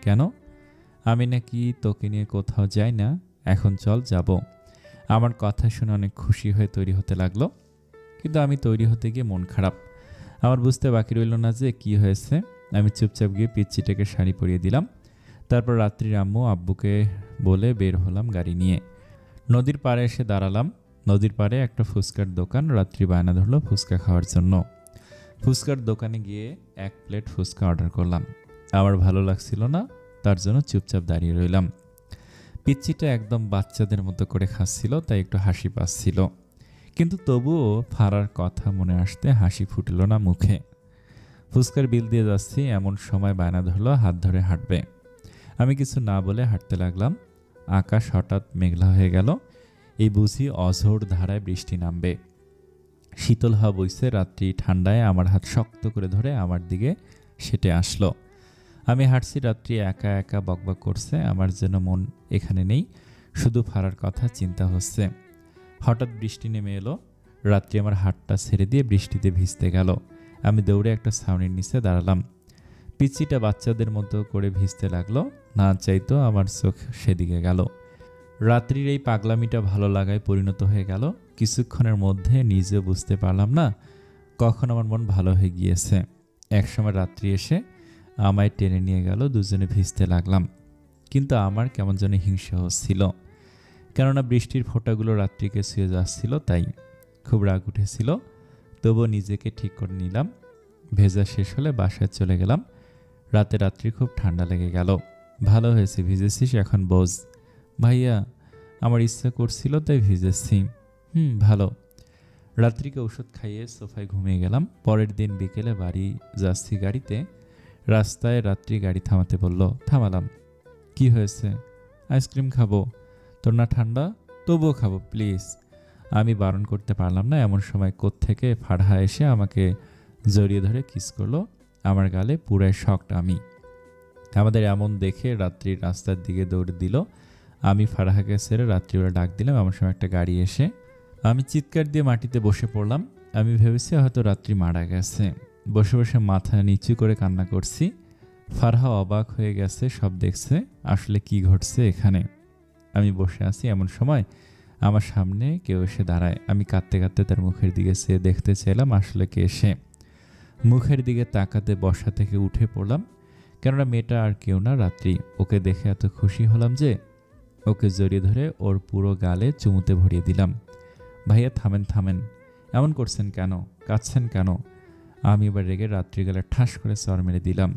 কেন? আমি নাকি তোকে নিয়ে কোথাও যাই না, এখন চল যাব। আমার কথা শুনে অনেক খুশি হয়ে তৈরি হতে লাগলো, কিন্তু আমি তৈরি হতে গিয়ে মন খারাপ। আমার বুঝতে বাকি রইল না যে কি হয়েছে। আমি চুপচাপ গিয়ে পিচ্চিটাকে শাড়ি পরিয়ে দিলাম। তারপর রাত্রির আম্মু আব্বুকে বলে বের হলাম গাড়ি নিয়ে। নদীর পাড়ে এসে দাঁড়ালাম। নদীর পাড়ে একটা ফুচকার দোকান। রাত্রি বায়না ধরলো ফুচকা খাওয়ার জন্য। ফুচকার দোকানে গিয়ে 1 প্লেট ফুচকা অর্ডার করলাম। আমার ভালো লাগছিল না, তার জন্য চুপচাপ দাঁড়িয়ে রইলাম। পিচ্চিটা একদম বাচ্চাদের মতো করে খাচ্ছিল, তাই একটু হাসি পাচ্ছিল। কিন্তু তবুও ফারার কথা মনে আসতে হাসি ফুটল না মুখে। ফুচকার বিল দিয়ে যাচ্ছি, এমন সময় বায়না ধরলো হাত ধরে হাঁটবে। আমি কিছু না বলে হাঁটতে লাগলাম। আকাশ হঠাৎ মেঘলা হয়ে গেল। এই বুঝি অঝোর ধারায় বৃষ্টি নামবে। শীতল হাওয়া বইছে। রাত্রি ঠান্ডায় আমার হাত শক্ত করে ধরে আমার দিকে সেটে আসলো। আমি হাঁটছি, রাত্রি একা একা বকবক করছে। আমার যেন মন এখানে নেই, শুধু ফারার কথা চিন্তা হচ্ছে। হঠাৎ বৃষ্টি নেমে এলো। রাত্রি আমার হাতটা ছেড়ে দিয়ে বৃষ্টিতে ভিজতে গেল। আমি দৌড়ে একটা ছাউনির নিচে দাঁড়ালাম। পিচ্চিটা বাচ্চাদের মতো করে ভিজতে লাগলো। না চাইতো আমার চোখ সেদিকে গেল। রাত্রির এই পাগলামিটা ভালো লাগায় পরিণত হয়ে গেল। কিছুক্ষণের মধ্যে নিজে বুঝতে পারলাম না কখন আমার মন ভালো হয়ে গিয়েছে। একসময় রাত্রি এসে আমায় টেনে নিয়ে গেল, দুজনে ভিজতে লাগলাম। কিন্তু আমার কেমন যেন হিংসা হচ্ছিল, কেননা বৃষ্টির ফোঁটাগুলো রাত্রিকে ছুঁয়ে যাচ্ছিল, তাই খুব রাগ উঠেছিল। তবুও নিজেকে ঠিক করে নিলাম। ভেজা শেষ হলে বাসায় চলে গেলাম। রাত্রি খুব ঠান্ডা লেগে গেল। ভালো হয়েছে ভিজেছিস, এখন বোঝ। ভাইয়া, আমার ইচ্ছা করছিল তাই ভিজেছি। ভালো। রাত্রিকে ওষুধ খাইয়ে সোফায় ঘুমিয়ে গেলাম। পরের দিন বিকেলে বাড়ি যাচ্ছি গাড়িতে। রাস্তায় রাত্রি গাড়ি থামাতে বলল, থামালাম। কি হয়েছে? আইসক্রিম খাবো। তোর না ঠান্ডা? তবুও খাবো প্লিজ। আমি বারণ করতে পারলাম না। এমন সময় কোত্থেকে ফারহা এসে আমাকে জড়িয়ে ধরে কিস করলো। আমার গালে পুরাই শকড আমি। আমাদের এমন দেখে রাত্রির রাস্তার দিকে দৌড়ে দিল। আমি ফারহাকে ছেড়ে রাত্রিবেলা ডাক দিলাম। এমন সময় একটা গাড়ি এসে আমি চিৎকার দিয়ে মাটিতে বসে পড়লাম। আমি ভেবেছি হয়তো রাত্রি মারা গেছে। বসে বসে মাথা নিচু করে কান্না করছি। ফারহা অবাক হয়ে গেছে, সব দেখছে। আসলে কি ঘটছে এখানে? আমি বসে আছি, এমন সময় আমার সামনে কেউ এসে দাঁড়ায়। আমি কাঁদতে কাঁদতে তার মুখের দিকে চেয়ে দেখতে চাইলাম আসলে কে এসে। মুখের দিকে তাকাতে বসা থেকে উঠে পড়লাম, কেননা মেয়েটা আর কেউ না, রাত্রি। ওকে দেখে এত খুশি হলাম যে ওকে জড়িয়ে ধরে ওর পুরো গালে চুমুতে ভরিয়ে দিলাম। ভাইয়া থামেন থামেন, এমন করছেন কেন? কাঁদছেন কেন? আমি এবার রেগে রাত্রি গালে ঠাস করে চর মেরে দিলাম।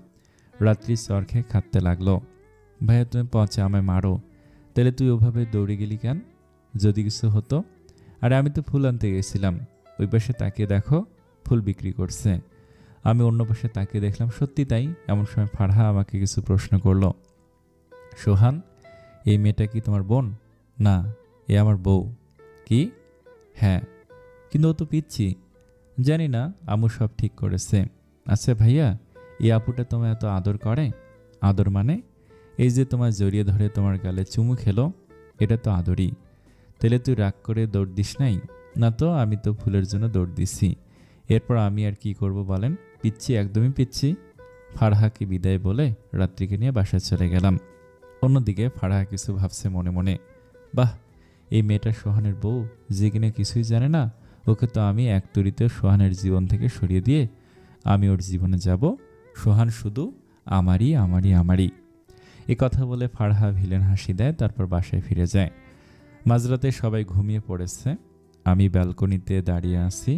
রাত্রি চর খেয়ে কাঁদতে লাগলো। ভাইয়া তুমি পচে আমায় মারো, তাহলে তুই ওভাবে দৌড়ে গেলি কেন? যদি কিছু হতো। আরে আমি তো ফুল আনতে গেছিলাম। ওই পাশে তাকিয়ে দেখো, ফুল বিক্রি করছে। আমি অন্য পাশে তাকিয়ে দেখলাম সত্যি তাই। এমন সময় ফারহা আমাকে কিছু প্রশ্ন করলো। সোহান, এই মেয়েটা কি তোমার বোন? না, এ আমার বউ। কি? হ্যাঁ, কিন্তু ও তো পিচ্ছি। জানি না, আম্মু সব ঠিক করেছে। আচ্ছা ভাইয়া, এই আপুটা তোমায় এত আদর করে? আদর মানে? এই যে তোমার জড়িয়ে ধরে তোমার গালে চুমু খেলো, এটা তো আদরই। তাহলে তুই রাগ করে দৌড় দিস নাই? না তো, আমি তো ফুলের জন্য দৌড় দিছি। এরপর আমি আর কি করব বলেন? পিচ্ছি, একদমই পিচ্ছি। ফারহাকে বিদায় বলে রাত্রিকে নিয়ে বাসায় চলে গেলাম। অন্যদিকে ফারহা কিছু ভাবছে মনে মনে। বাহ, এই মেয়েটা সোহানের বউ, যে কিনা কিছুই জানে না। ওকে তো আমি এক তুড়িতে সোহানের জীবন থেকে সরিয়ে দিয়ে আমি ওর জীবনে যাব। সোহান শুধু আমারই আমারই আমারই। এ কথা বলে ফারহা ভিলেন হাসি দেয়, তারপর বাসায় ফিরে যায়। মাঝরাতে সবাই ঘুমিয়ে পড়েছে। আমি ব্যালকনিতে দাঁড়িয়ে আছি।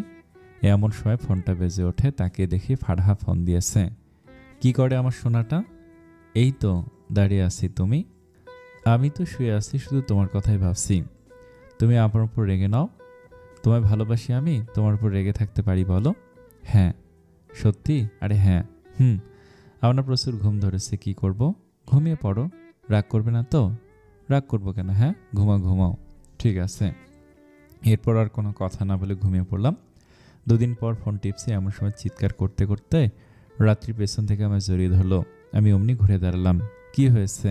এমন সময় ফোনটা বেজে ওঠে, তাকে দেখি ফারহা ফোন দিয়েছে। কি করে আমার সোনাটা? এই তো দাঁড়িয়ে আছি। তুমি? আমি তো শুয়ে আছি, শুধু তোমার কথাই ভাবছি। তুমি আমার উপর রেগে নাও? তোমায় ভালোবাসি, আমি তোমার উপর রেগে থাকতে পারি বলো? হ্যাঁ। সত্যি? আরে হ্যাঁ। আমার না প্রচুর ঘুম ধরেছে, কি করব? ঘুমিয়ে পড়ো। রাগ করবে না তো? রাগ করবো কেন? হ্যাঁ, ঘুমাও ঘুমাও। ঠিক আছে। এরপর আর কোনো কথা না বলে ঘুমিয়ে পড়লাম। দুদিন পর ফোন টিপছি, এমন সময় চিৎকার করতে করতে রাত্রি পেছন থেকে আমার জড়িয়ে ধরলো। আমি অমনি ঘুরে দাঁড়ালাম। কি হয়েছে?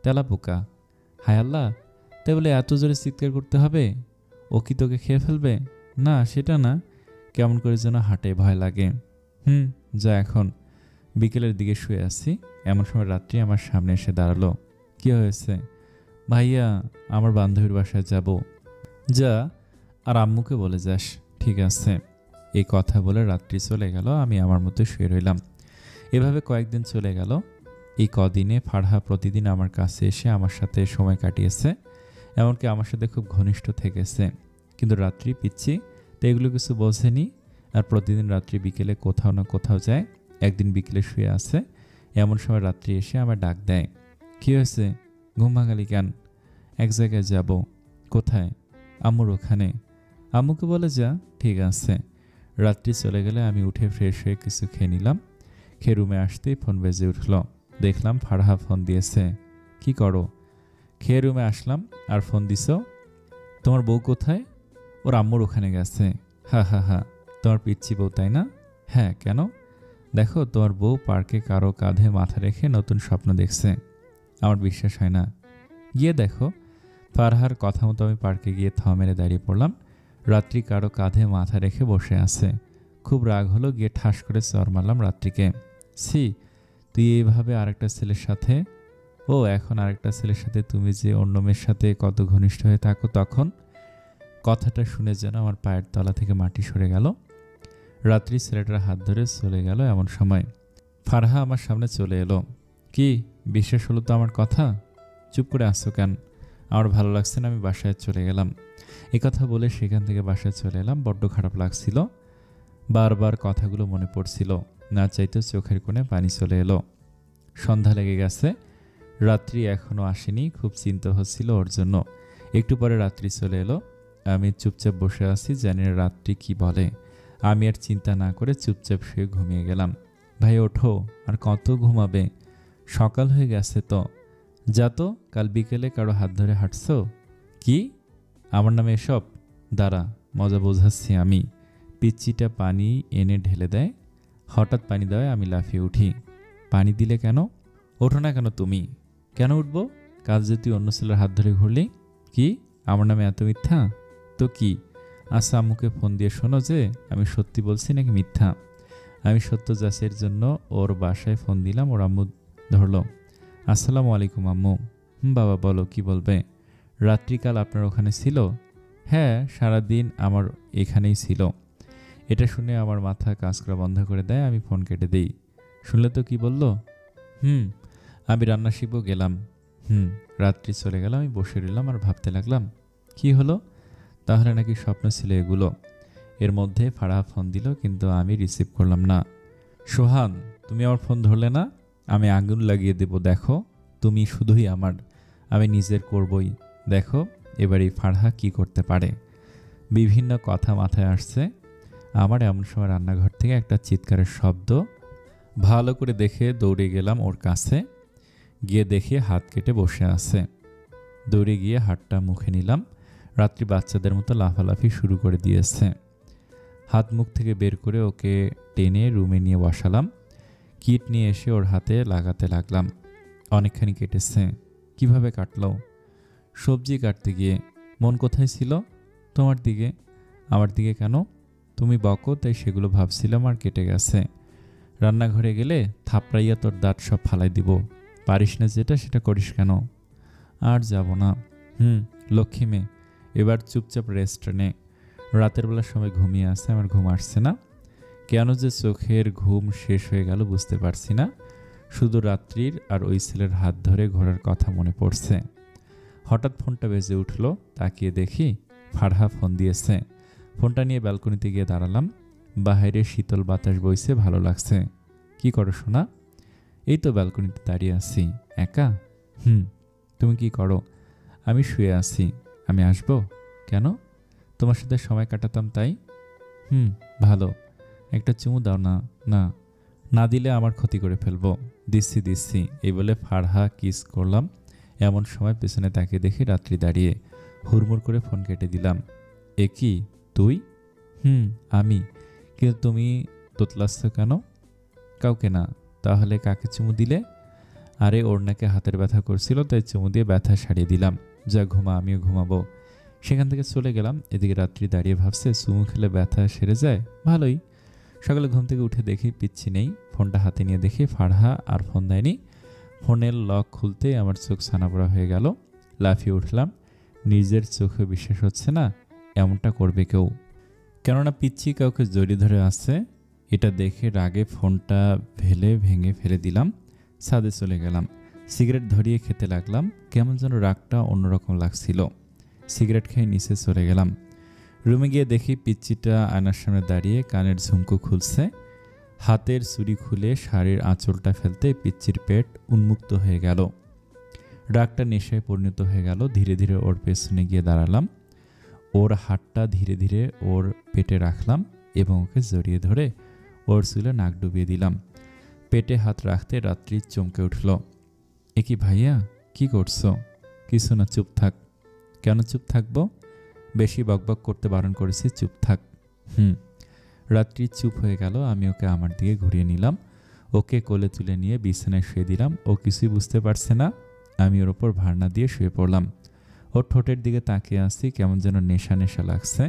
তেলা পোকা। হায় আল্লাহ, তাই বলে এত জোরে চিৎকার করতে হবে? ও কি তোকে খেয়ে ফেলবে? না, সেটা না, কেমন করে যেন হাঁটে, ভয় লাগে। যা এখন। বিকেলের দিকে শুয়ে আছি, এমন সময় রাত্রি আমার সামনে এসে দাঁড়ালো। কি হয়েছে? ভাইয়া, আমার বান্ধবীর বাসায় যাব। যা, আর আম্মুকে বলে যাস। ঠিক আছে। এই কথা বলে রাত্রি চলে গেল, আমি আমার মতো শুয়ে রইলাম। এভাবে কয়েকদিন চলে গেল। এই কদিনে ফারহা প্রতিদিন আমার কাছে এসে আমার সাথে সময় কাটিয়েছে, এমনকি আমার সাথে খুব ঘনিষ্ঠ থেকেছে। কিন্তু রাত্রি পিচ্ছি, তো এগুলো কিছু বোঝেনি। আর প্রতিদিন রাত্রি বিকেলে কোথাও না কোথাও যায়। একদিন বিকেলে শুয়ে আছে, এমন সময় রাত্রি এসে আমার ডাক দেয়। কি হয়েছে? ঘুম ভাঙালি কেন? এক জায়গায় যাব। কোথায়? আম্মুর ওখানে। আম্মুকে বলে যা। ঠিক আছে। রাত্রি চলে গেলে আমি উঠে ফ্রেশ হয়ে কিছু খেয়ে নিলাম। খেয়ে রুমে আসতেই ফোন বেজে উঠল। দেখলাম ফারহা ফোন দিয়েছে। কি করো? খেয়ে রুমে আসলাম, আর ফোন দিছ? তোমার বউ কোথায়? ওর আম্মুর ওখানে গেছে। হা হা হা, তোমার পিচ্ছি বউ তাই না? হ্যাঁ, কেন? দেখো, তোমার বউ পার্কে কারো কাঁধে মাথা রেখে নতুন স্বপ্ন দেখছে। আমার বিশ্বাস হয় না। গিয়ে দেখো। ফারহার কথা মতো আমি পার্কে গিয়ে থ মেরে দাঁড়িয়ে পড়লাম। রাত্রি কারো কাঁধে মাথা রেখে বসে আছে। খুব রাগ হলো, গিয়ে ঠাস করে চর মারলাম রাত্রিকে। ছি, তুই এইভাবে আরেকটা ছেলের সাথে? ও, এখন আরেকটা ছেলের সাথে? তুমি যে অন্য মেয়ের সাথে কত ঘনিষ্ঠ হয়ে থাকো তখন? কথাটা শুনে যেন আমার পায়ের তলা থেকে মাটি সরে গেল। রাত্রি ছেলেটার হাত ধরে চলে গেল। এমন সময় ফারহা আমার সামনে চলে এলো। কি, বিশ্বাস হলো তো আমার কথা? চুপ করে আসছো কেন? আমার ভালো লাগছে না, আমি বাসায় চলে গেলাম। এ কথা বলে সেখান থেকে বাসায় চলে এলাম। বড্ড খারাপ লাগছিল, বারবার কথাগুলো মনে পড়ছিল। না চাইতেও চোখের কোণে পানি চলে এলো। সন্ধ্যা লেগে গেছে, রাত্রি এখনও আসেনি। খুব চিন্তা হচ্ছিল ওর জন্য। একটু পরে রাত্রি চলে এলো। আমি চুপচাপ বসে আছি, জানি না রাত্রি কি বলে। আমি আর চিন্তা না করে চুপচাপ শুয়ে ঘুমিয়ে গেলাম। ভাই ওঠো, আর কত ঘুমাবে? সকাল হয়ে গেছে তো। যা তো, কাল বিকেলে কারো হাত ধরে হাঁটছো? কি, আমার নামে এসব? দাঁড়া, মজা বোঝাচ্ছি আমি। পিচ্চিটা পানি এনে ঢেলে দেয়। হঠাৎ পানি দেওয়ায় আমি লাফিয়ে উঠি। পানি দিলে কেন? ওঠো না কেন তুমি? কেন উঠবো? কাল যে তুই অন্য ছেলের হাত ধরে ঘুরলি। কি, আমার নামে এত মিথ্যা? তো কি? আচ্ছা, আম্মুকে ফোন দিয়ে শোনো যে আমি সত্যি বলছি নাকি মিথ্যা। আমি সত্য যাচের জন্য ওর বাসায় ফোন দিলাম। ওর আম্মু ধরলো। আসসালামু আলাইকুম আম্মু। বাবা বলো, কি বলবে? রাত্রিকাল আপনার ওখানে ছিল? হ্যাঁ, সারাদিন আমার এখানেই ছিল। এটা শুনে আমার মাথা কাজ করা বন্ধ করে দেয়। আমি ফোন কেটে দিই। শুনলে তো কি বলল? আমি রান্না শিখবো গেলাম। রাত্রি চলে গেল। আমি বসে রইলাম আর ভাবতে লাগলাম, কি হলো? তাহলে নাকি স্বপ্ন ছিল এগুলো। এর মধ্যে ফারহা ফোন দিল, কিন্তু আমি রিসিভ করলাম না। সোহান, তুমি আমার ফোন ধরলে না? আমি আগুন লাগিয়ে দেব, দেখো। তুমি শুধুই আমার, আমি নিজের করবই। দেখো এবার এই ফারহা কি করতে পারে। বিভিন্ন কথা মাথায় আসছে আমার। এমন সময় রান্নাঘর থেকে একটা চিৎকারের শব্দ। ভালো করে দেখে দৌড়ে গেলাম ওর কাছে। গিয়ে দেখে হাত কেটে বসে আছে। দৌড়ে গিয়ে হাতটা মুখে নিলাম। রাত্রি বাচ্চাদের মতো লাফালাফি শুরু করে দিয়েছে। হাত মুখ থেকে বের করে ওকে টেনে রুমে নিয়ে বসালাম। কিট নিয়ে এসে ওর হাতে লাগাতে লাগলাম। অনেকখানি কেটেছে। কিভাবে কাটলো? সবজি কাটতে গিয়ে। মন কোথায় ছিল? তোমার দিকে। আমার দিকে কেন? তুমি বকো তাই সেগুলো ভাবছিলাম আর কেটে গেছে। রান্নাঘরে গেলে থাপড়াইয়া তোর দাঁত সব ফালাই দিব। পারিস না যেটা সেটা করিস কেন? আর যাব না। লক্ষ্মী মেয়ে, এবার চুপচাপ রেস্ট নে। রাতের বেলার সময় ঘুমিয়ে আসছে, আমার ঘুম আসছে না। কেন যে চোখের ঘুম শেষ হয়ে গেল বুঝতে পারছি না। শুধু রাত্রির আর ওই ছেলের হাত ধরে ঘোরার কথা মনে পড়ছে। হঠাৎ ফোনটা বেজে উঠল। তাকিয়ে দেখি ফারহা ফোন দিয়েছে। ফোনটা নিয়ে ব্যালকনিতে গিয়ে দাঁড়ালাম। বাহিরে শীতল বাতাস বইছে, ভালো লাগছে। কি করো সোনা? এই তো ব্যালকনিতে দাঁড়িয়ে আছি। একা? তুমি কি করো? আমি শুয়ে আছি। আমি আসবো? কেন? তোমার সাথে সময় কাটাতাম তাই। ভালো। একটা চুমু দাও না। না, না দিলে আমার ক্ষতি করে ফেলবো। দিচ্ছি। এই বলে ফারহা কিস করলাম। এমন সময় পেছনে তাকিয়ে দেখি রাত্রি দাঁড়িয়ে। হুড়মুড় করে ফোন কেটে দিলাম। এ কি তুই? আমি। কিন্তু তুমি তোতলাচ্ছ কেন? কাউকে না। তাহলে কাকে চুমু দিলে? আরে ওর নাকি হাতের ব্যথা করছিল, তাই চুমু দিয়ে ব্যথা সারিয়ে দিলাম। যা ঘুমা, আমিও ঘুমাবো। সেখান থেকে চলে গেলাম। এদিকে রাত্রি দাঁড়িয়ে ভাবছে চুমু খেলে ব্যথা সেরে যায়, ভালোই। সকালে ঘুম থেকে উঠে দেখি পিচ্ছি নেই। ফোনটা হাতে নিয়ে দেখি ফারহা আর ফোন দেয়নি। ফোনের লক খুলতেই আমার চোখ ছানাপড়া হয়ে গেল। লাফিয়ে উঠলাম। নিজের চোখে বিশ্বাস হচ্ছে না এমনটা করবে কেউ। কেননা পিচ্ছি কাউকে জড়িয়ে ধরে আছে। এটা দেখে রাগে ফোনটা ভেঙে ফেলে দিলাম। ছাদে চলে গেলাম। সিগারেট ধরিয়ে খেতে লাগলাম। কেমন যেন রাগটা অন্যরকম লাগছিল। সিগারেট খেয়ে নিচে চলে গেলাম। রুমে গিয়ে দেখি পিচ্চিটা আয়নার সামনে দাঁড়িয়ে কানের ঝুমকো খুলছে। হাতের চুড়ি খুলে শাড়ির আঁচলটা ফেলতে পিচ্চির পেট উন্মুক্ত হয়ে গেল। রাগটা নেশায় পরিণত হয়ে গেল। ধীরে ধীরে ওর পেছনে গিয়ে দাঁড়ালাম। ওর হাতটা ধীরে ধীরে ওর পেটে রাখলাম এবং ওকে জড়িয়ে ধরে ওর চুলে নাক ডুবিয়ে দিলাম। পেটে হাত রাখতে রাত্রি চমকে উঠল। এ কি ভাইয়া, কি করছো? কিছু না, চুপ থাক। কেন চুপ থাকবো? বেশি বকবক করতে বারণ করেছি, চুপ থাক। রাত্রি চুপ হয়ে গেল। আমি ওকে আমার দিকে ঘুরিয়ে নিলাম। ওকে কোলে তুলে নিয়ে বিছানায় শুয়ে দিলাম। ও কিছুই বুঝতে পারছে না। আমি ওর ওপর ভাড়না দিয়ে শুয়ে পড়লাম। ওর ঠোঁটের দিকে তাকিয়ে আসছি, কেমন যেন নেশা নেশা লাগছে।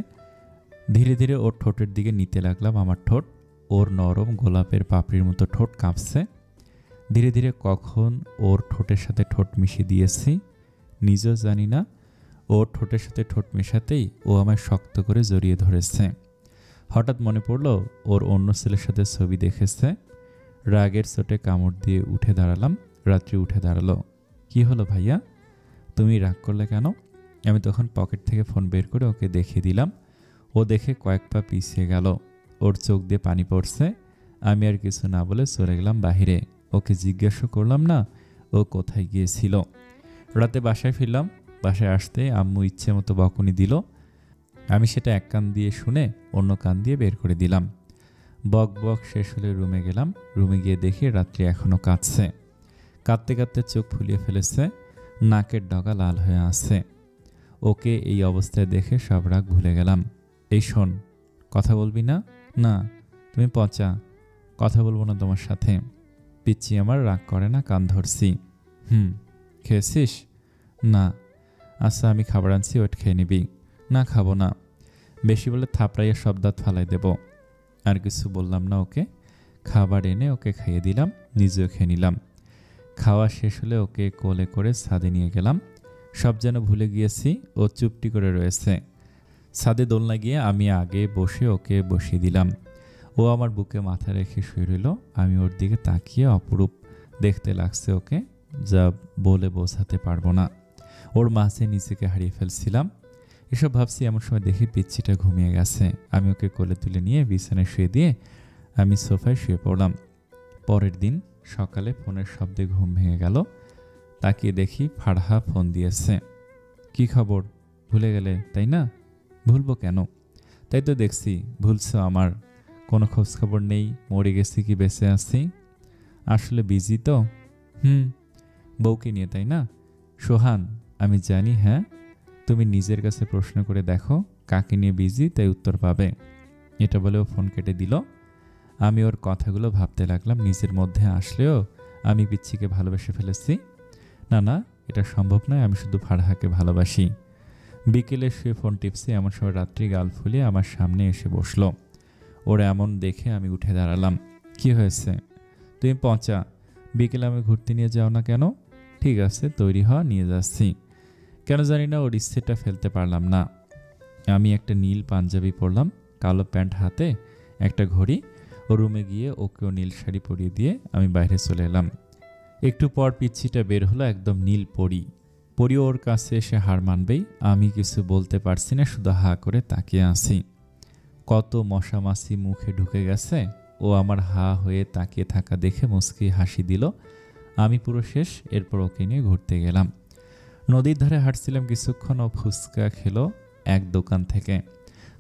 ধীরে ধীরে ওর ঠোঁটের দিকে নিতে লাগলাম আমার ঠোঁট। ওর নরম গোলাপের পাপড়ির মতো ঠোঁট কাঁপছে। ধীরে ধীরে কখন ওর ঠোঁটের সাথে ঠোঁট মিশিয়ে দিয়েছি নিজেও জানি না। ওর ঠোঁটের সাথে ঠোঁট মেশাতেই ও আমায় শক্ত করে জড়িয়ে ধরেছে। হঠাৎ মনে পড়লো ওর অন্য ছেলের সাথে ছবি দেখেছে। রাগের চোটে কামড় দিয়ে উঠে দাঁড়ালাম। রাত্রি উঠে দাঁড়ালো। কি হলো ভাইয়া, তুমি রাগ করলে কেন? আমি তখন পকেট থেকে ফোন বের করে ওকে দেখিয়ে দিলাম। ও দেখে কয়েক পা পিছিয়ে গেল। ওর চোখ দিয়ে পানি পড়ছে। আমি আর কিছু না বলে চলে গেলাম বাহিরে। ওকে জিজ্ঞাসা করলাম না ও কোথায় গিয়েছিল। রাতে বাসায় ফিরলাম। বাসায় আসতে আম্মু ইচ্ছে মতো বকুনি দিল। আমি সেটা এক কান দিয়ে শুনে অন্য কান দিয়ে বের করে দিলাম। বক বক শেষ হলে রুমে গেলাম। রুমে গিয়ে দেখি রাত্রি এখনও কাঁদছে। কাঁদতে কাঁদতে চোখ ফুলিয়ে ফেলেছে। নাকের ডগা লাল হয়ে আছে। ওকে এই অবস্থায় দেখে সব রাগ ভুলে গেলাম। এই শোন, কথা বলবি না? না, তুমি পচা, কথা বলবো না তোমার সাথে। পিচ্ছি আমার রাগ করে না, কান ধরছি। খেয়েছিস? না। আচ্ছা আমি খাবার আনছি, ওটা খেয়ে নিবি। না খাবো না। বেশি বলে থাপড়াইয়া সব দাঁত ফালাই দেব। আর কিছু বললাম না ওকে। খাবার এনে ওকে খাইয়ে দিলাম, নিজেও খেয়ে নিলাম। খাওয়া শেষ হলে ওকে কোলে করে ছাদে নিয়ে গেলাম। সব যেন ভুলে গিয়েছি। ও চুপটি করে রয়েছে। ছাদে দোলনা গিয়ে আমি আগে বসে ওকে বসিয়ে দিলাম। ও আমার বুকে মাথা রেখে শুয়ে রইল। আমি ওর দিকে তাকিয়ে অপরূপ দেখতে লাগছে ওকে, যা বলে বোঝাতে পারবো না। ওর মাঝে নিজেকে হারিয়ে ফেলছিলাম। এসব ভাবছি এমন সময় দেখি পিচ্ছিটা ঘুমিয়ে গেছে। আমি ওকে কোলে তুলে নিয়ে বিছানায় শুয়ে দিয়ে আমি সোফায় শুয়ে পড়লাম। পরের দিন সকালে ফোনের শব্দে ঘুম ভেঙে গেল। তাকিয়ে দেখি ফারহা ফোন দিয়েছে। কি খবর? ভুলে গেলে তাই না? ভুলবো কেন? তাই তো দেখছি ভুলছো আমার। কোনো খোঁজ খবর নেই, মরে গেছি কি বেঁচে আছি। আসলে বিজি তো। বউকে নিয়ে তাই না? সোহান, আমি জানি, হ্যাঁ। তুমি নিজের কাছে প্রশ্ন করে দেখো কাকে নিয়ে বিজি, তাই উত্তর পাবে। এটা বলেও ফোন কেটে দিল। আমি ওর কথাগুলো ভাবতে লাগলাম, নিজের মধ্যে আসলেও আমি পিচ্ছিকে ভালোবেসে ফেলেছি। না না, এটা সম্ভব নয়, আমি শুধু ফারহাকে ভালোবাসি। বিকেলে শুয়ে ফোন টিপছি, এমন সময় রাত্রি গাল ফুলিয়ে আমার সামনে এসে বসলো। ওর এমন দেখে আমি উঠে দাঁড়ালাম। কি হয়েছে? তুমি পচা, বিকেলে আমি ঘুরতে নিয়ে যাও না কেন? ঠিক আছে, তৈরি হ, নিয়ে যাচ্ছি। কেন জানি না ওর ইচ্ছেটা ফেলতে পারলাম না। আমি একটা নীল পাঞ্জাবি পরলাম, কালো প্যান্ট হাতে, একটা ঘড়ি। ও রুমে গিয়ে ওকেও নীল শাড়ি পরিয়ে দিয়ে আমি বাইরে চলে এলাম। একটু পর পিচ্ছিটা বের হলো, একদম নীল পরি। পরিও ওর কাছে এসে হার মানবেই। আমি কিছু বলতে পারছি না, শুধু হা করে তাকিয়ে আছি। কত মশা মাছি মুখে ঢুকে গেছে। ও আমার হা হয়ে তাকিয়ে থাকা দেখে মুচকি হাসি দিল। আমি পুরো শেষ। এরপর ওকে নিয়ে ঘুরতে গেলাম। নদীর ধারে হাঁটছিলাম কিছুক্ষণ। ও ফুচকা খেলো এক দোকান থেকে।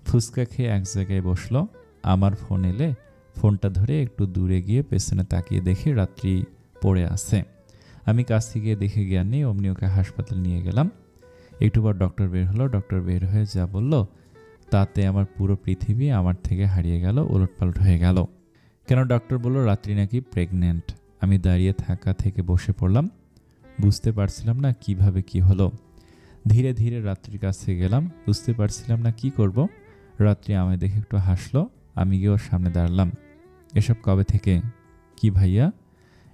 ফুচকা খেয়ে এক জায়গায় বসলো। আমার ফোন এলে ফোনটা ধরে একটু দূরে গিয়ে পেছনে তাকিয়ে দেখি রাত্রি পড়ে আছে। আমি কাছে গিয়ে দেখে জ্ঞান নেই, অমনি ওকে হাসপাতাল নিয়ে গেলাম। একটু পর ডক্টর বের হলো। ডক্টর বের হয়ে যা বলল তাতে আমার পুরো পৃথিবী আমার থেকে হারিয়ে গেল, ওলটপালট হয়ে গেল। কেন? ডক্টর বলল রাত্রি নাকি প্রেগনেন্ট। আমি দাঁড়িয়ে থাকা থেকে বসে পড়লাম। বুঝতে পারছিলাম না কিভাবে কি হলো। ধীরে ধীরে রাত্রির কাছে গেলাম। বুঝতে পারছিলাম না কি করব। রাত্রি আমায় দেখে একটু হাসলো। আমি গিয়ে ওর সামনে দাঁড়ালাম। এসব কবে থেকে? কি ভাইয়া,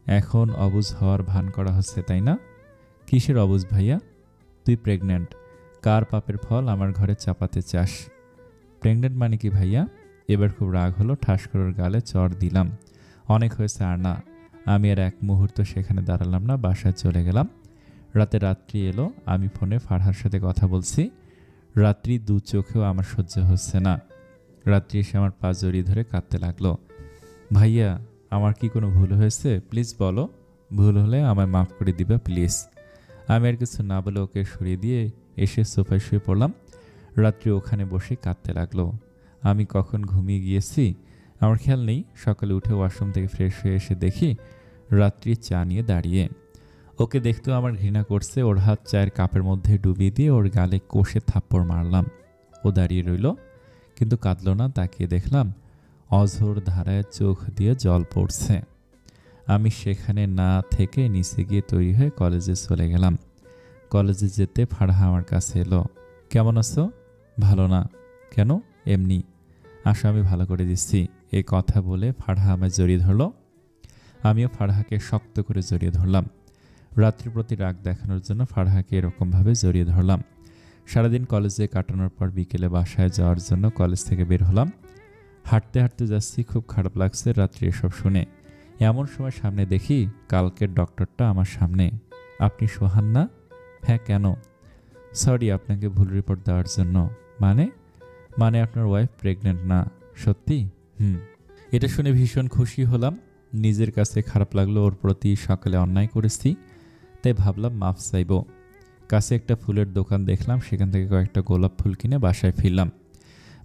এখন অবুঝ হওয়ার ভান করা হচ্ছে তাই না? কিসের অবুঝ ভাইয়া? তুই প্রেগনেন্ট। কার পাপের ফল আমার ঘরে চাপাতে চাস? প্রেগনেন্ট মানে কি ভাইয়া? এবার খুব রাগ হলো। ঠাস করে গালে চড় দিলাম। অনেক হয়েছে, আর না। আমি আর এক মুহূর্ত সেখানে দাঁড়ালাম না, বাসায় চলে গেলাম। রাত্রি এলো। আমি ফোনে ফারহার সাথে কথা বলছি। রাত্রি দু চোখেও আমার সহ্য হচ্ছে না। রাত্রি এসে আমার পা জড়িয়ে ধরে কাঁদতে লাগলো। ভাইয়া, আমার কি কোনো ভুল হয়েছে? প্লিজ বলো। ভুল হলে আমায় মাফ করে দিবা প্লিজ। আমি আর কিছু না বলে ওকে সরিয়ে দিয়ে এসে সোফায় শুয়ে পড়লাম। রাত্রি ওখানে বসে কাঁদতে লাগলো। আমি কখন ঘুমিয়ে গিয়েছি আমার খেয়াল নেই। সকালে উঠে ওয়াশরুম থেকে ফ্রেশ হয়ে এসে দেখি রাত্রি চা নিয়ে দাঁড়িয়ে। ওকে দেখতেও আমার ঘৃণা করছে। ওর হাত চায়ের কাপের মধ্যে ডুবিয়ে দিয়ে ওর গালে কষে থাপ্পড় মারলাম। ও দাঁড়িয়ে রইল, কিন্তু কাঁদল না। তাকিয়ে দেখলাম অঝোর ধারায় চোখ দিয়ে জল পড়ছে। আমি সেখানে না থেকে নিচে গিয়ে তৈরি হয়ে কলেজে চলে গেলাম। কলেজে যেতে ফারহা আমার কাছে এলো। কেমন আছো? ভালো না। কেন? এমনি। আসো, আমি ভালো করে দিচ্ছি। এই কথা বলে ফারহা আমায় জড়িয়ে ধরলো। আমিও ফারহাকে শক্ত করে জড়িয়ে ধরলাম। রাত্রির প্রতি রাগ দেখানোর জন্য ফারহাকে এরকমভাবে জড়িয়ে ধরলাম। সারাদিন কলেজে কাটানোর পর বিকেলে বাসায় যাওয়ার জন্য কলেজ থেকে বের হলাম। হাঁটতে হাঁটতে যাচ্ছি, খুব খারাপ লাগছে রাত্রি এসব শুনে। এমন সময় সামনে দেখি কালকের ডক্টরটা আমার সামনে। আপনি সোহান না? হ্যাঁ, কেন? সরি আপনাকে ভুল রিপোর্ট দেওয়ার জন্য। মানে? মানে আপনার ওয়াইফ প্রেগনেন্ট না? সত্যি? এটা শুনে ভীষণ খুশি হলাম। নিজের কাছে খারাপ লাগলো, ওর প্রতি সকালে অন্যায় করেছি, তাই ভাবলাম মাফ চাইব। কাছে একটা ফুলের দোকান দেখলাম, সেখান থেকে কয়েকটা গোলাপ ফুল কিনে বাসায় ফিরলাম।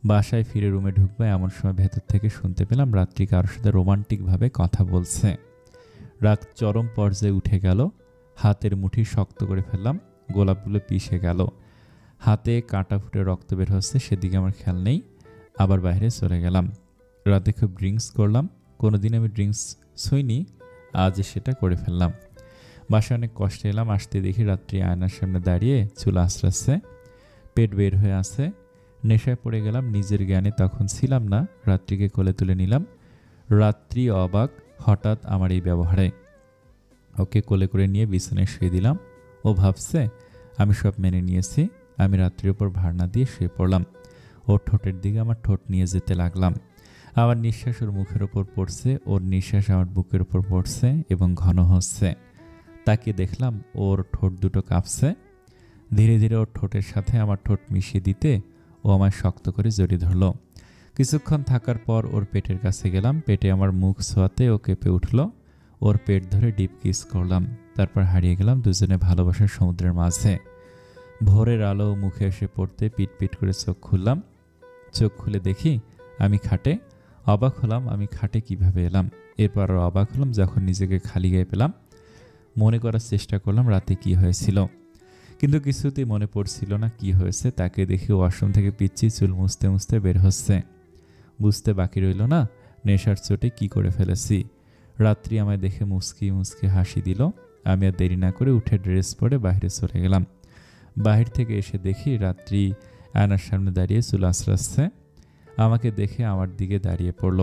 বাসায় ফিরে রুমে ঢুকবো এমন সময় ভেতর থেকে শুনতে পেলাম রাত্রি কারোর সাথে রোমান্টিকভাবে কথা বলছে। রাগ চরম পর্যায়ে উঠে গেল। হাতের মুঠি শক্ত করে ফেললাম। গোলাপগুলো পিষে গেল। হাতে কাঁটা ফুটে রক্ত বের হচ্ছে, সেদিকে আমার খেয়াল নেই। আবার বাইরে চলে গেলাম। রাতে খুব ড্রিঙ্কস করলাম। কোনোদিন আমি ড্রিঙ্কস ছুঁইনি, আজ সেটা করে ফেললাম। বাসায় অনেক কষ্টে এলাম। আসতে দেখি রাত্রি আয়নার সামনে দাঁড়িয়ে চুল আঁচড়াচ্ছে, পেট বের হয়ে আছে। নেশায় পড়ে গেলাম, নিজের জ্ঞানে তখন ছিলাম না। রাত্রিকে কোলে তুলে নিলাম। রাত্রি অবাক হঠাৎ আমার এই ব্যবহারে। ওকে কোলে করে নিয়ে বিছানায় শুয়ে দিলাম। ও ভাবছে আমি সব মেনে নিয়েছি। আমি রাত্রির উপর ভাড়না দিয়ে শুয়ে পড়লাম। ওর ঠোঁটের দিকে আমার ঠোঁট নিয়ে যেতে লাগলাম। আমার নিঃশ্বাস ওর মুখের ওপর পড়ছে, ওর নিঃশ্বাস আমার বুকের ওপর পড়ছে এবং ঘন হচ্ছে। তাকিয়ে দেখলাম ওর ঠোঁট দুটো কাঁপছে। ধীরে ধীরে ওর ঠোঁটের সাথে আমার ঠোঁট মিশিয়ে দিতে ও আমায় শক্ত করে জড়িয়ে ধরল। কিছুক্ষণ থাকার পর ওর পেটের কাছে গেলাম। পেটে আমার মুখ ছোঁয়াতে ও কেঁপে উঠল। ওর পেট ধরে ডিপ কিস করলাম। তারপর হারিয়ে গেলাম দুজনে ভালোবাসার সমুদ্রের মাঝে। ভোরের আলো মুখে এসে পড়তে পিট পিট করে চোখ খুললাম। চোখ খুলে দেখি আমি খাটে। অবাক হলাম আমি খাটে কিভাবে এলাম। এরপর আর অবাক হলাম যখন নিজেকে খালি গায়ে পেলাম। মনে করার চেষ্টা করলাম রাতে কি হয়েছিল। কিন্তু কিছুতেই মনে পড়ছিল না কি হয়েছে। তাকে দেখে ওয়াশরুম থেকে পিচ্ছি চুল মুছতে মুছতে বের হচ্ছে। বুঝতে বাকি রইল না নেশার চোটে কি করে ফেলেছি। রাত্রি আমায় দেখে মুচকি মুচকি হাসি দিল। আমি আর দেরি না করে উঠে ড্রেস পরে বাইরে চলে গেলাম। বাহির থেকে এসে দেখি রাত্রি আয়নার সামনে দাঁড়িয়ে চুল আঁচড়াচ্ছে। আমাকে দেখে আমার দিকে দাঁড়িয়ে পড়ল।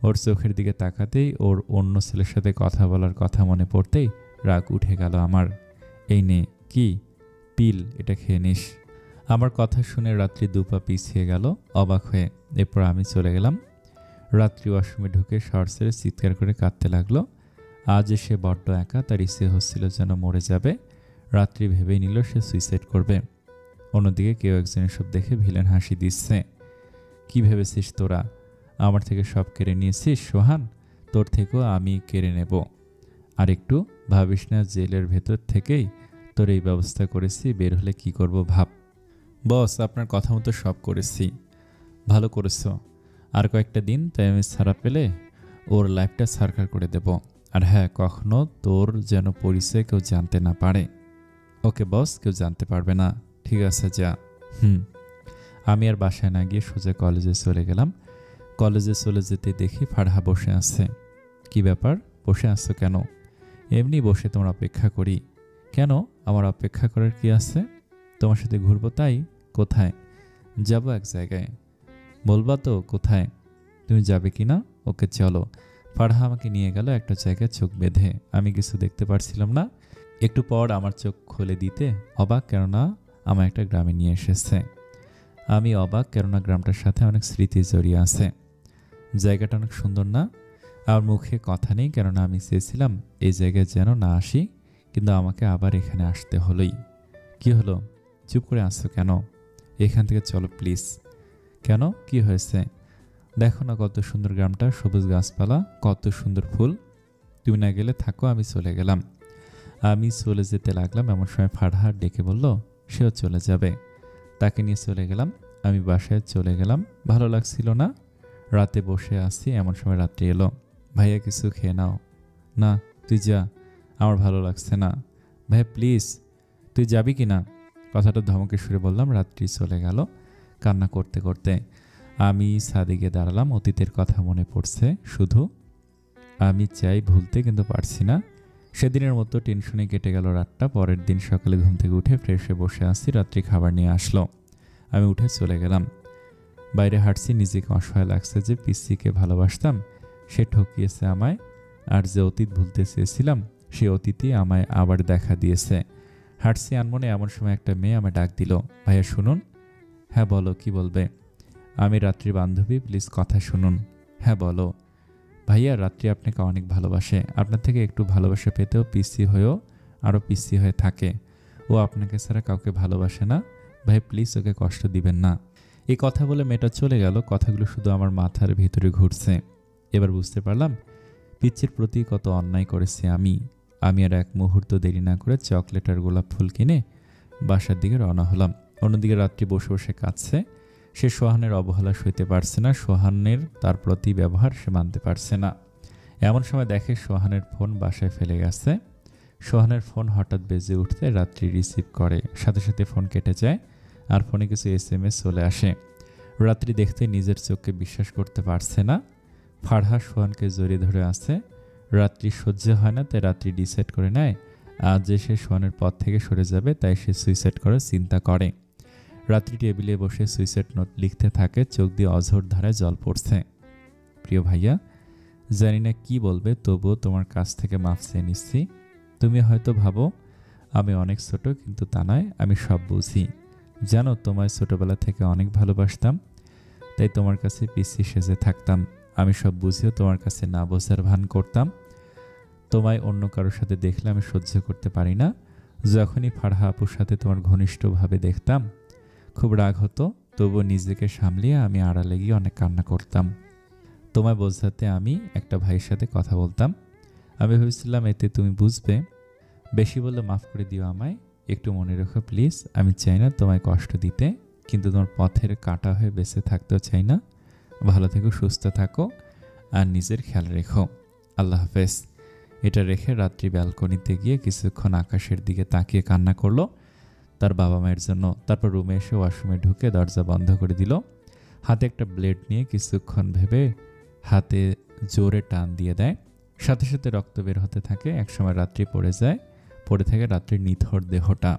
ওর চোখের দিকে তাকাতেই ওর অন্য ছেলের সাথে কথা বলার কথা মনে পড়তেই রাগ উঠে গেল আমার। এই নে, কি পিল, এটা খেয়ে নিস। আমার কথা শুনে রাত্রি দুপা পিছিয়ে গেল অবাক হয়ে। এরপর আমি চলে গেলাম। রাত্রি ওয়াশরুমে ঢুকে শর্ট ছেড়ে চিৎকার করে কাঁদতে লাগলো। আজ সে বড্ড একা, তার ইচ্ছে হচ্ছিল যেন মরে যাবে। রাত্রি ভেবেই নিল সে সুইসাইড করবে। অন্যদিকে কেউ একজন এসব দেখে ভিলেন হাসি দিচ্ছে। কি ভেবেছিস তোরা আমার থেকে সব কেড়ে নিয়েছিস সোহান? তোর থেকেও আমি কেড়ে নেব। আর একটু ভাবিস না, জেলের ভেতর থেকেই তোর এই ব্যবস্থা করেছি, বের হলে কি করব ভাব। বস, আপনার কথা মতো সব করেছি। ভালো করেছো। আর কয়েকটা দিন তাই আমি ছাড়া পেলে ওর লাইফটা সার্কার করে দেব। আর হ্যাঁ, কখনো তোর যেন পরিচয় কেউ জানতে না পারে। ওকে বস, কেউ জানতে পারবে না। ঠিক আছে, যা। আমি আর বাসায় না গিয়ে সোজা কলেজে চলে গেলাম। কলেজে চলে যেতে দেখি ফারহা বসে আছে। কি ব্যাপার, বসে আছো কেন? এমনি বসে তোমার অপেক্ষা করি। কেন, আমার অপেক্ষা করার কি আছে? তোমার সাথে ঘুরবো তাই। কোথায়? যাব এক জায়গায়। বলবা তো কোথায়? তুমি যাবে কি না? ওকে চলো। ফারহা আমাকে নিয়ে গেল একটা জায়গায় চোখ বেঁধে। আমি কিছু দেখতে পারছিলাম না। একটু পর আমার চোখ খুলে দিতে অবাক, কেননা আমার একটা গ্রামে নিয়ে এসেছে। আমি অবাক, কেননা গ্রামটার সাথে অনেক স্মৃতি জড়িয়ে আছে। জায়গাটা অনেক সুন্দর না? আমার মুখে কথা নেই, কেননা আমি চেয়েছিলাম এই জায়গায় যেন না আসি, কিন্তু আমাকে আবার এখানে আসতে হলোই। কি হলো, চুপ করে আসছো কেন? এখান থেকে চলো প্লিজ। কেন, কি হয়েছে? দেখো না কত সুন্দর গ্রামটা, সবুজ গাছপালা, কত সুন্দর ফুল। তুমি না গেলে থাকো, আমি চলে গেলাম। আমি চলে যেতে লাগলাম, এমন সময় ফারহা ডেকে বলল সেও চলে যাবে। তাকে নিয়ে চলে গেলাম। আমি বাসায় চলে গেলাম। ভালো লাগছিল না। রাতে বসে আসছি, এমন সময় রাত্রি এলো। ভাইয়া কিছু খেয়ে নাও। না, তুই যা, আমার ভালো লাগছে না। ভাইয়া প্লিজ, তুই যাবি কি না? কথাটা ধমকে সুরে বললাম। রাত্রি চলে গেল কান্না করতে করতে। আমি ছাদে গিয়ে দাঁড়ালাম। অতীতের কথা মনে পড়ছে শুধু। আমি চাই ভুলতে, কিন্তু পারছি না। সেদিনের মতো টেনশনে কেটে গেল রাতটা। পরের দিন সকালে ঘুম থেকে উঠে ফ্রেশ হয়ে বসে আসছি। রাত্রি খাবার নিয়ে আসলো। আমি উঠে চলে গেলাম। বাইরে হাঁটছি, নিজেকে অসহায় লাগছে যে পিসিকে ভালোবাসতাম, সে ঠকিয়েছে আমায়। আর যে অতীত ভুলতে চেয়েছিলাম, সে অতীতই আমায় আবার দেখা দিয়েছে। হাঁটছি আনমনে, এমন সময় একটা মেয়ে আমায় ডাক দিল। ভাইয়া শুনুন। হ্যাঁ বলো, কি বলবে? আমি রাত্রির বান্ধবী, প্লিজ কথা শুনুন। হ্যাঁ বলো। ভাইয়া, রাত্রি আপনাকে অনেক ভালোবাসে। আপনার থেকে একটু ভালোবাসা পেতেও পিসি হয়েও আরও পিসি হয়ে থাকে। ও আপনাকে ছাড়া কাউকে ভালোবাসে না। ভাই প্লিজ ওকে কষ্ট দিবেন না। এই কথা বলে মেয়েটা চলে গেল। কথাগুলো শুধু আমার মাথার ভিতরে ঘুরছে। এবার বুঝতে পারলাম পিচ্চির প্রতি কত অন্যায় করেছি আমি। আর এক মুহূর্ত দেরি না করে চকলেট আর গোলাপ ফুল কিনে বাসার দিকে রওনা হলাম। অন্যদিকে রাত্রি বসে বসে কাঁদছে। সে সোহানের অবহেলা সইতে পারছে না। সোহানের তার প্রতি ব্যবহার সে মানতে পারছে না। এমন সময় দেখে সোহানের ফোন বাসায় ফেলে গেছে। সোহানের ফোন হঠাৎ বেজে উঠতে রাত্রি রিসিভ করে। সাথে সাথে ফোন কেটে যায় আর ফোনে কিছু SMS চলে আসে। রাত্রি দেখতে নিজের চোখকে বিশ্বাস করতে পারছে না। ফারহা সোহানকে জড়িয়ে ধরে আছে। রাত্রি সহ্য হয় না, তাই রাত্রি ডিসাইড করে নেয় আজ যে সে সোহানের পথ থেকে সরে যাবে, তাই সে সুইসাইড করার চিন্তা করে। রাত্রি টেবিলে বসে সুইসাইড নোট লিখতে থাকে। চোখ দিয়ে অঝোর ধারায় জল পড়ছে। প্রিয় ভাইয়া, জানি না কি বলবে, তবুও তোমার কাছ থেকে মাফ চেয়ে নিচ্ছি। তুমি হয়তো ভাবো আমি অনেক ছোট, কিন্তু তা নয়, আমি সব বুঝি। জানো, তোমায় ছোটবেলা থেকে অনেক ভালোবাসতাম, তাই তোমার কাছে পিসি সেজে থাকতাম। আমি সব বুঝিও তোমার কাছে না বোঝার ভান করতাম। তোমায় অন্য কারোর সাথে দেখলে আমি সহ্য করতে পারি না। যখনই ফারহা আপুর সাথে তোমার ঘনিষ্ঠভাবে দেখতাম খুব রাগ হতো, তবুও নিজেকে সামলিয়ে আমি আড়ালে গিয়ে অনেক কান্না করতাম। তোমায় বোঝাতে আমি একটা ভাইয়ের সাথে কথা বলতাম। আমি ভেবেছিলাম এতে তুমি বুঝবে। বেশি বললে মাফ করে দিও আমায়। একটু মনে রেখো প্লিজ, আমি চাই না তোমায় কষ্ট দিতে, কিন্তু তোমার পথের কাঁটা হয়ে বেঁচে থাকতেও চাই না। ভালো থেকো, সুস্থ থাকো আর নিজের খেয়াল রেখো। আল্লাহ হাফেজ। এটা রেখে রাত্রি ব্যালকনিতে গিয়ে কিছুক্ষণ আকাশের দিকে তাকিয়ে কান্না করলো। তার বাবা মায়ের জন্য। তারপর রুমে এসে ওয়াশরুমে ঢুকে দরজা বন্ধ করে দিল। হাতে একটা ব্লেড নিয়ে কিছুক্ষণ ভেবে হাতে জোরে টান দিয়ে দেয়। সাথে সাথে রক্ত বের হতে থাকে। একসময় রাত্রি পড়ে যায়, পড়ে থাকে রাত্রির নিথর দেহটা।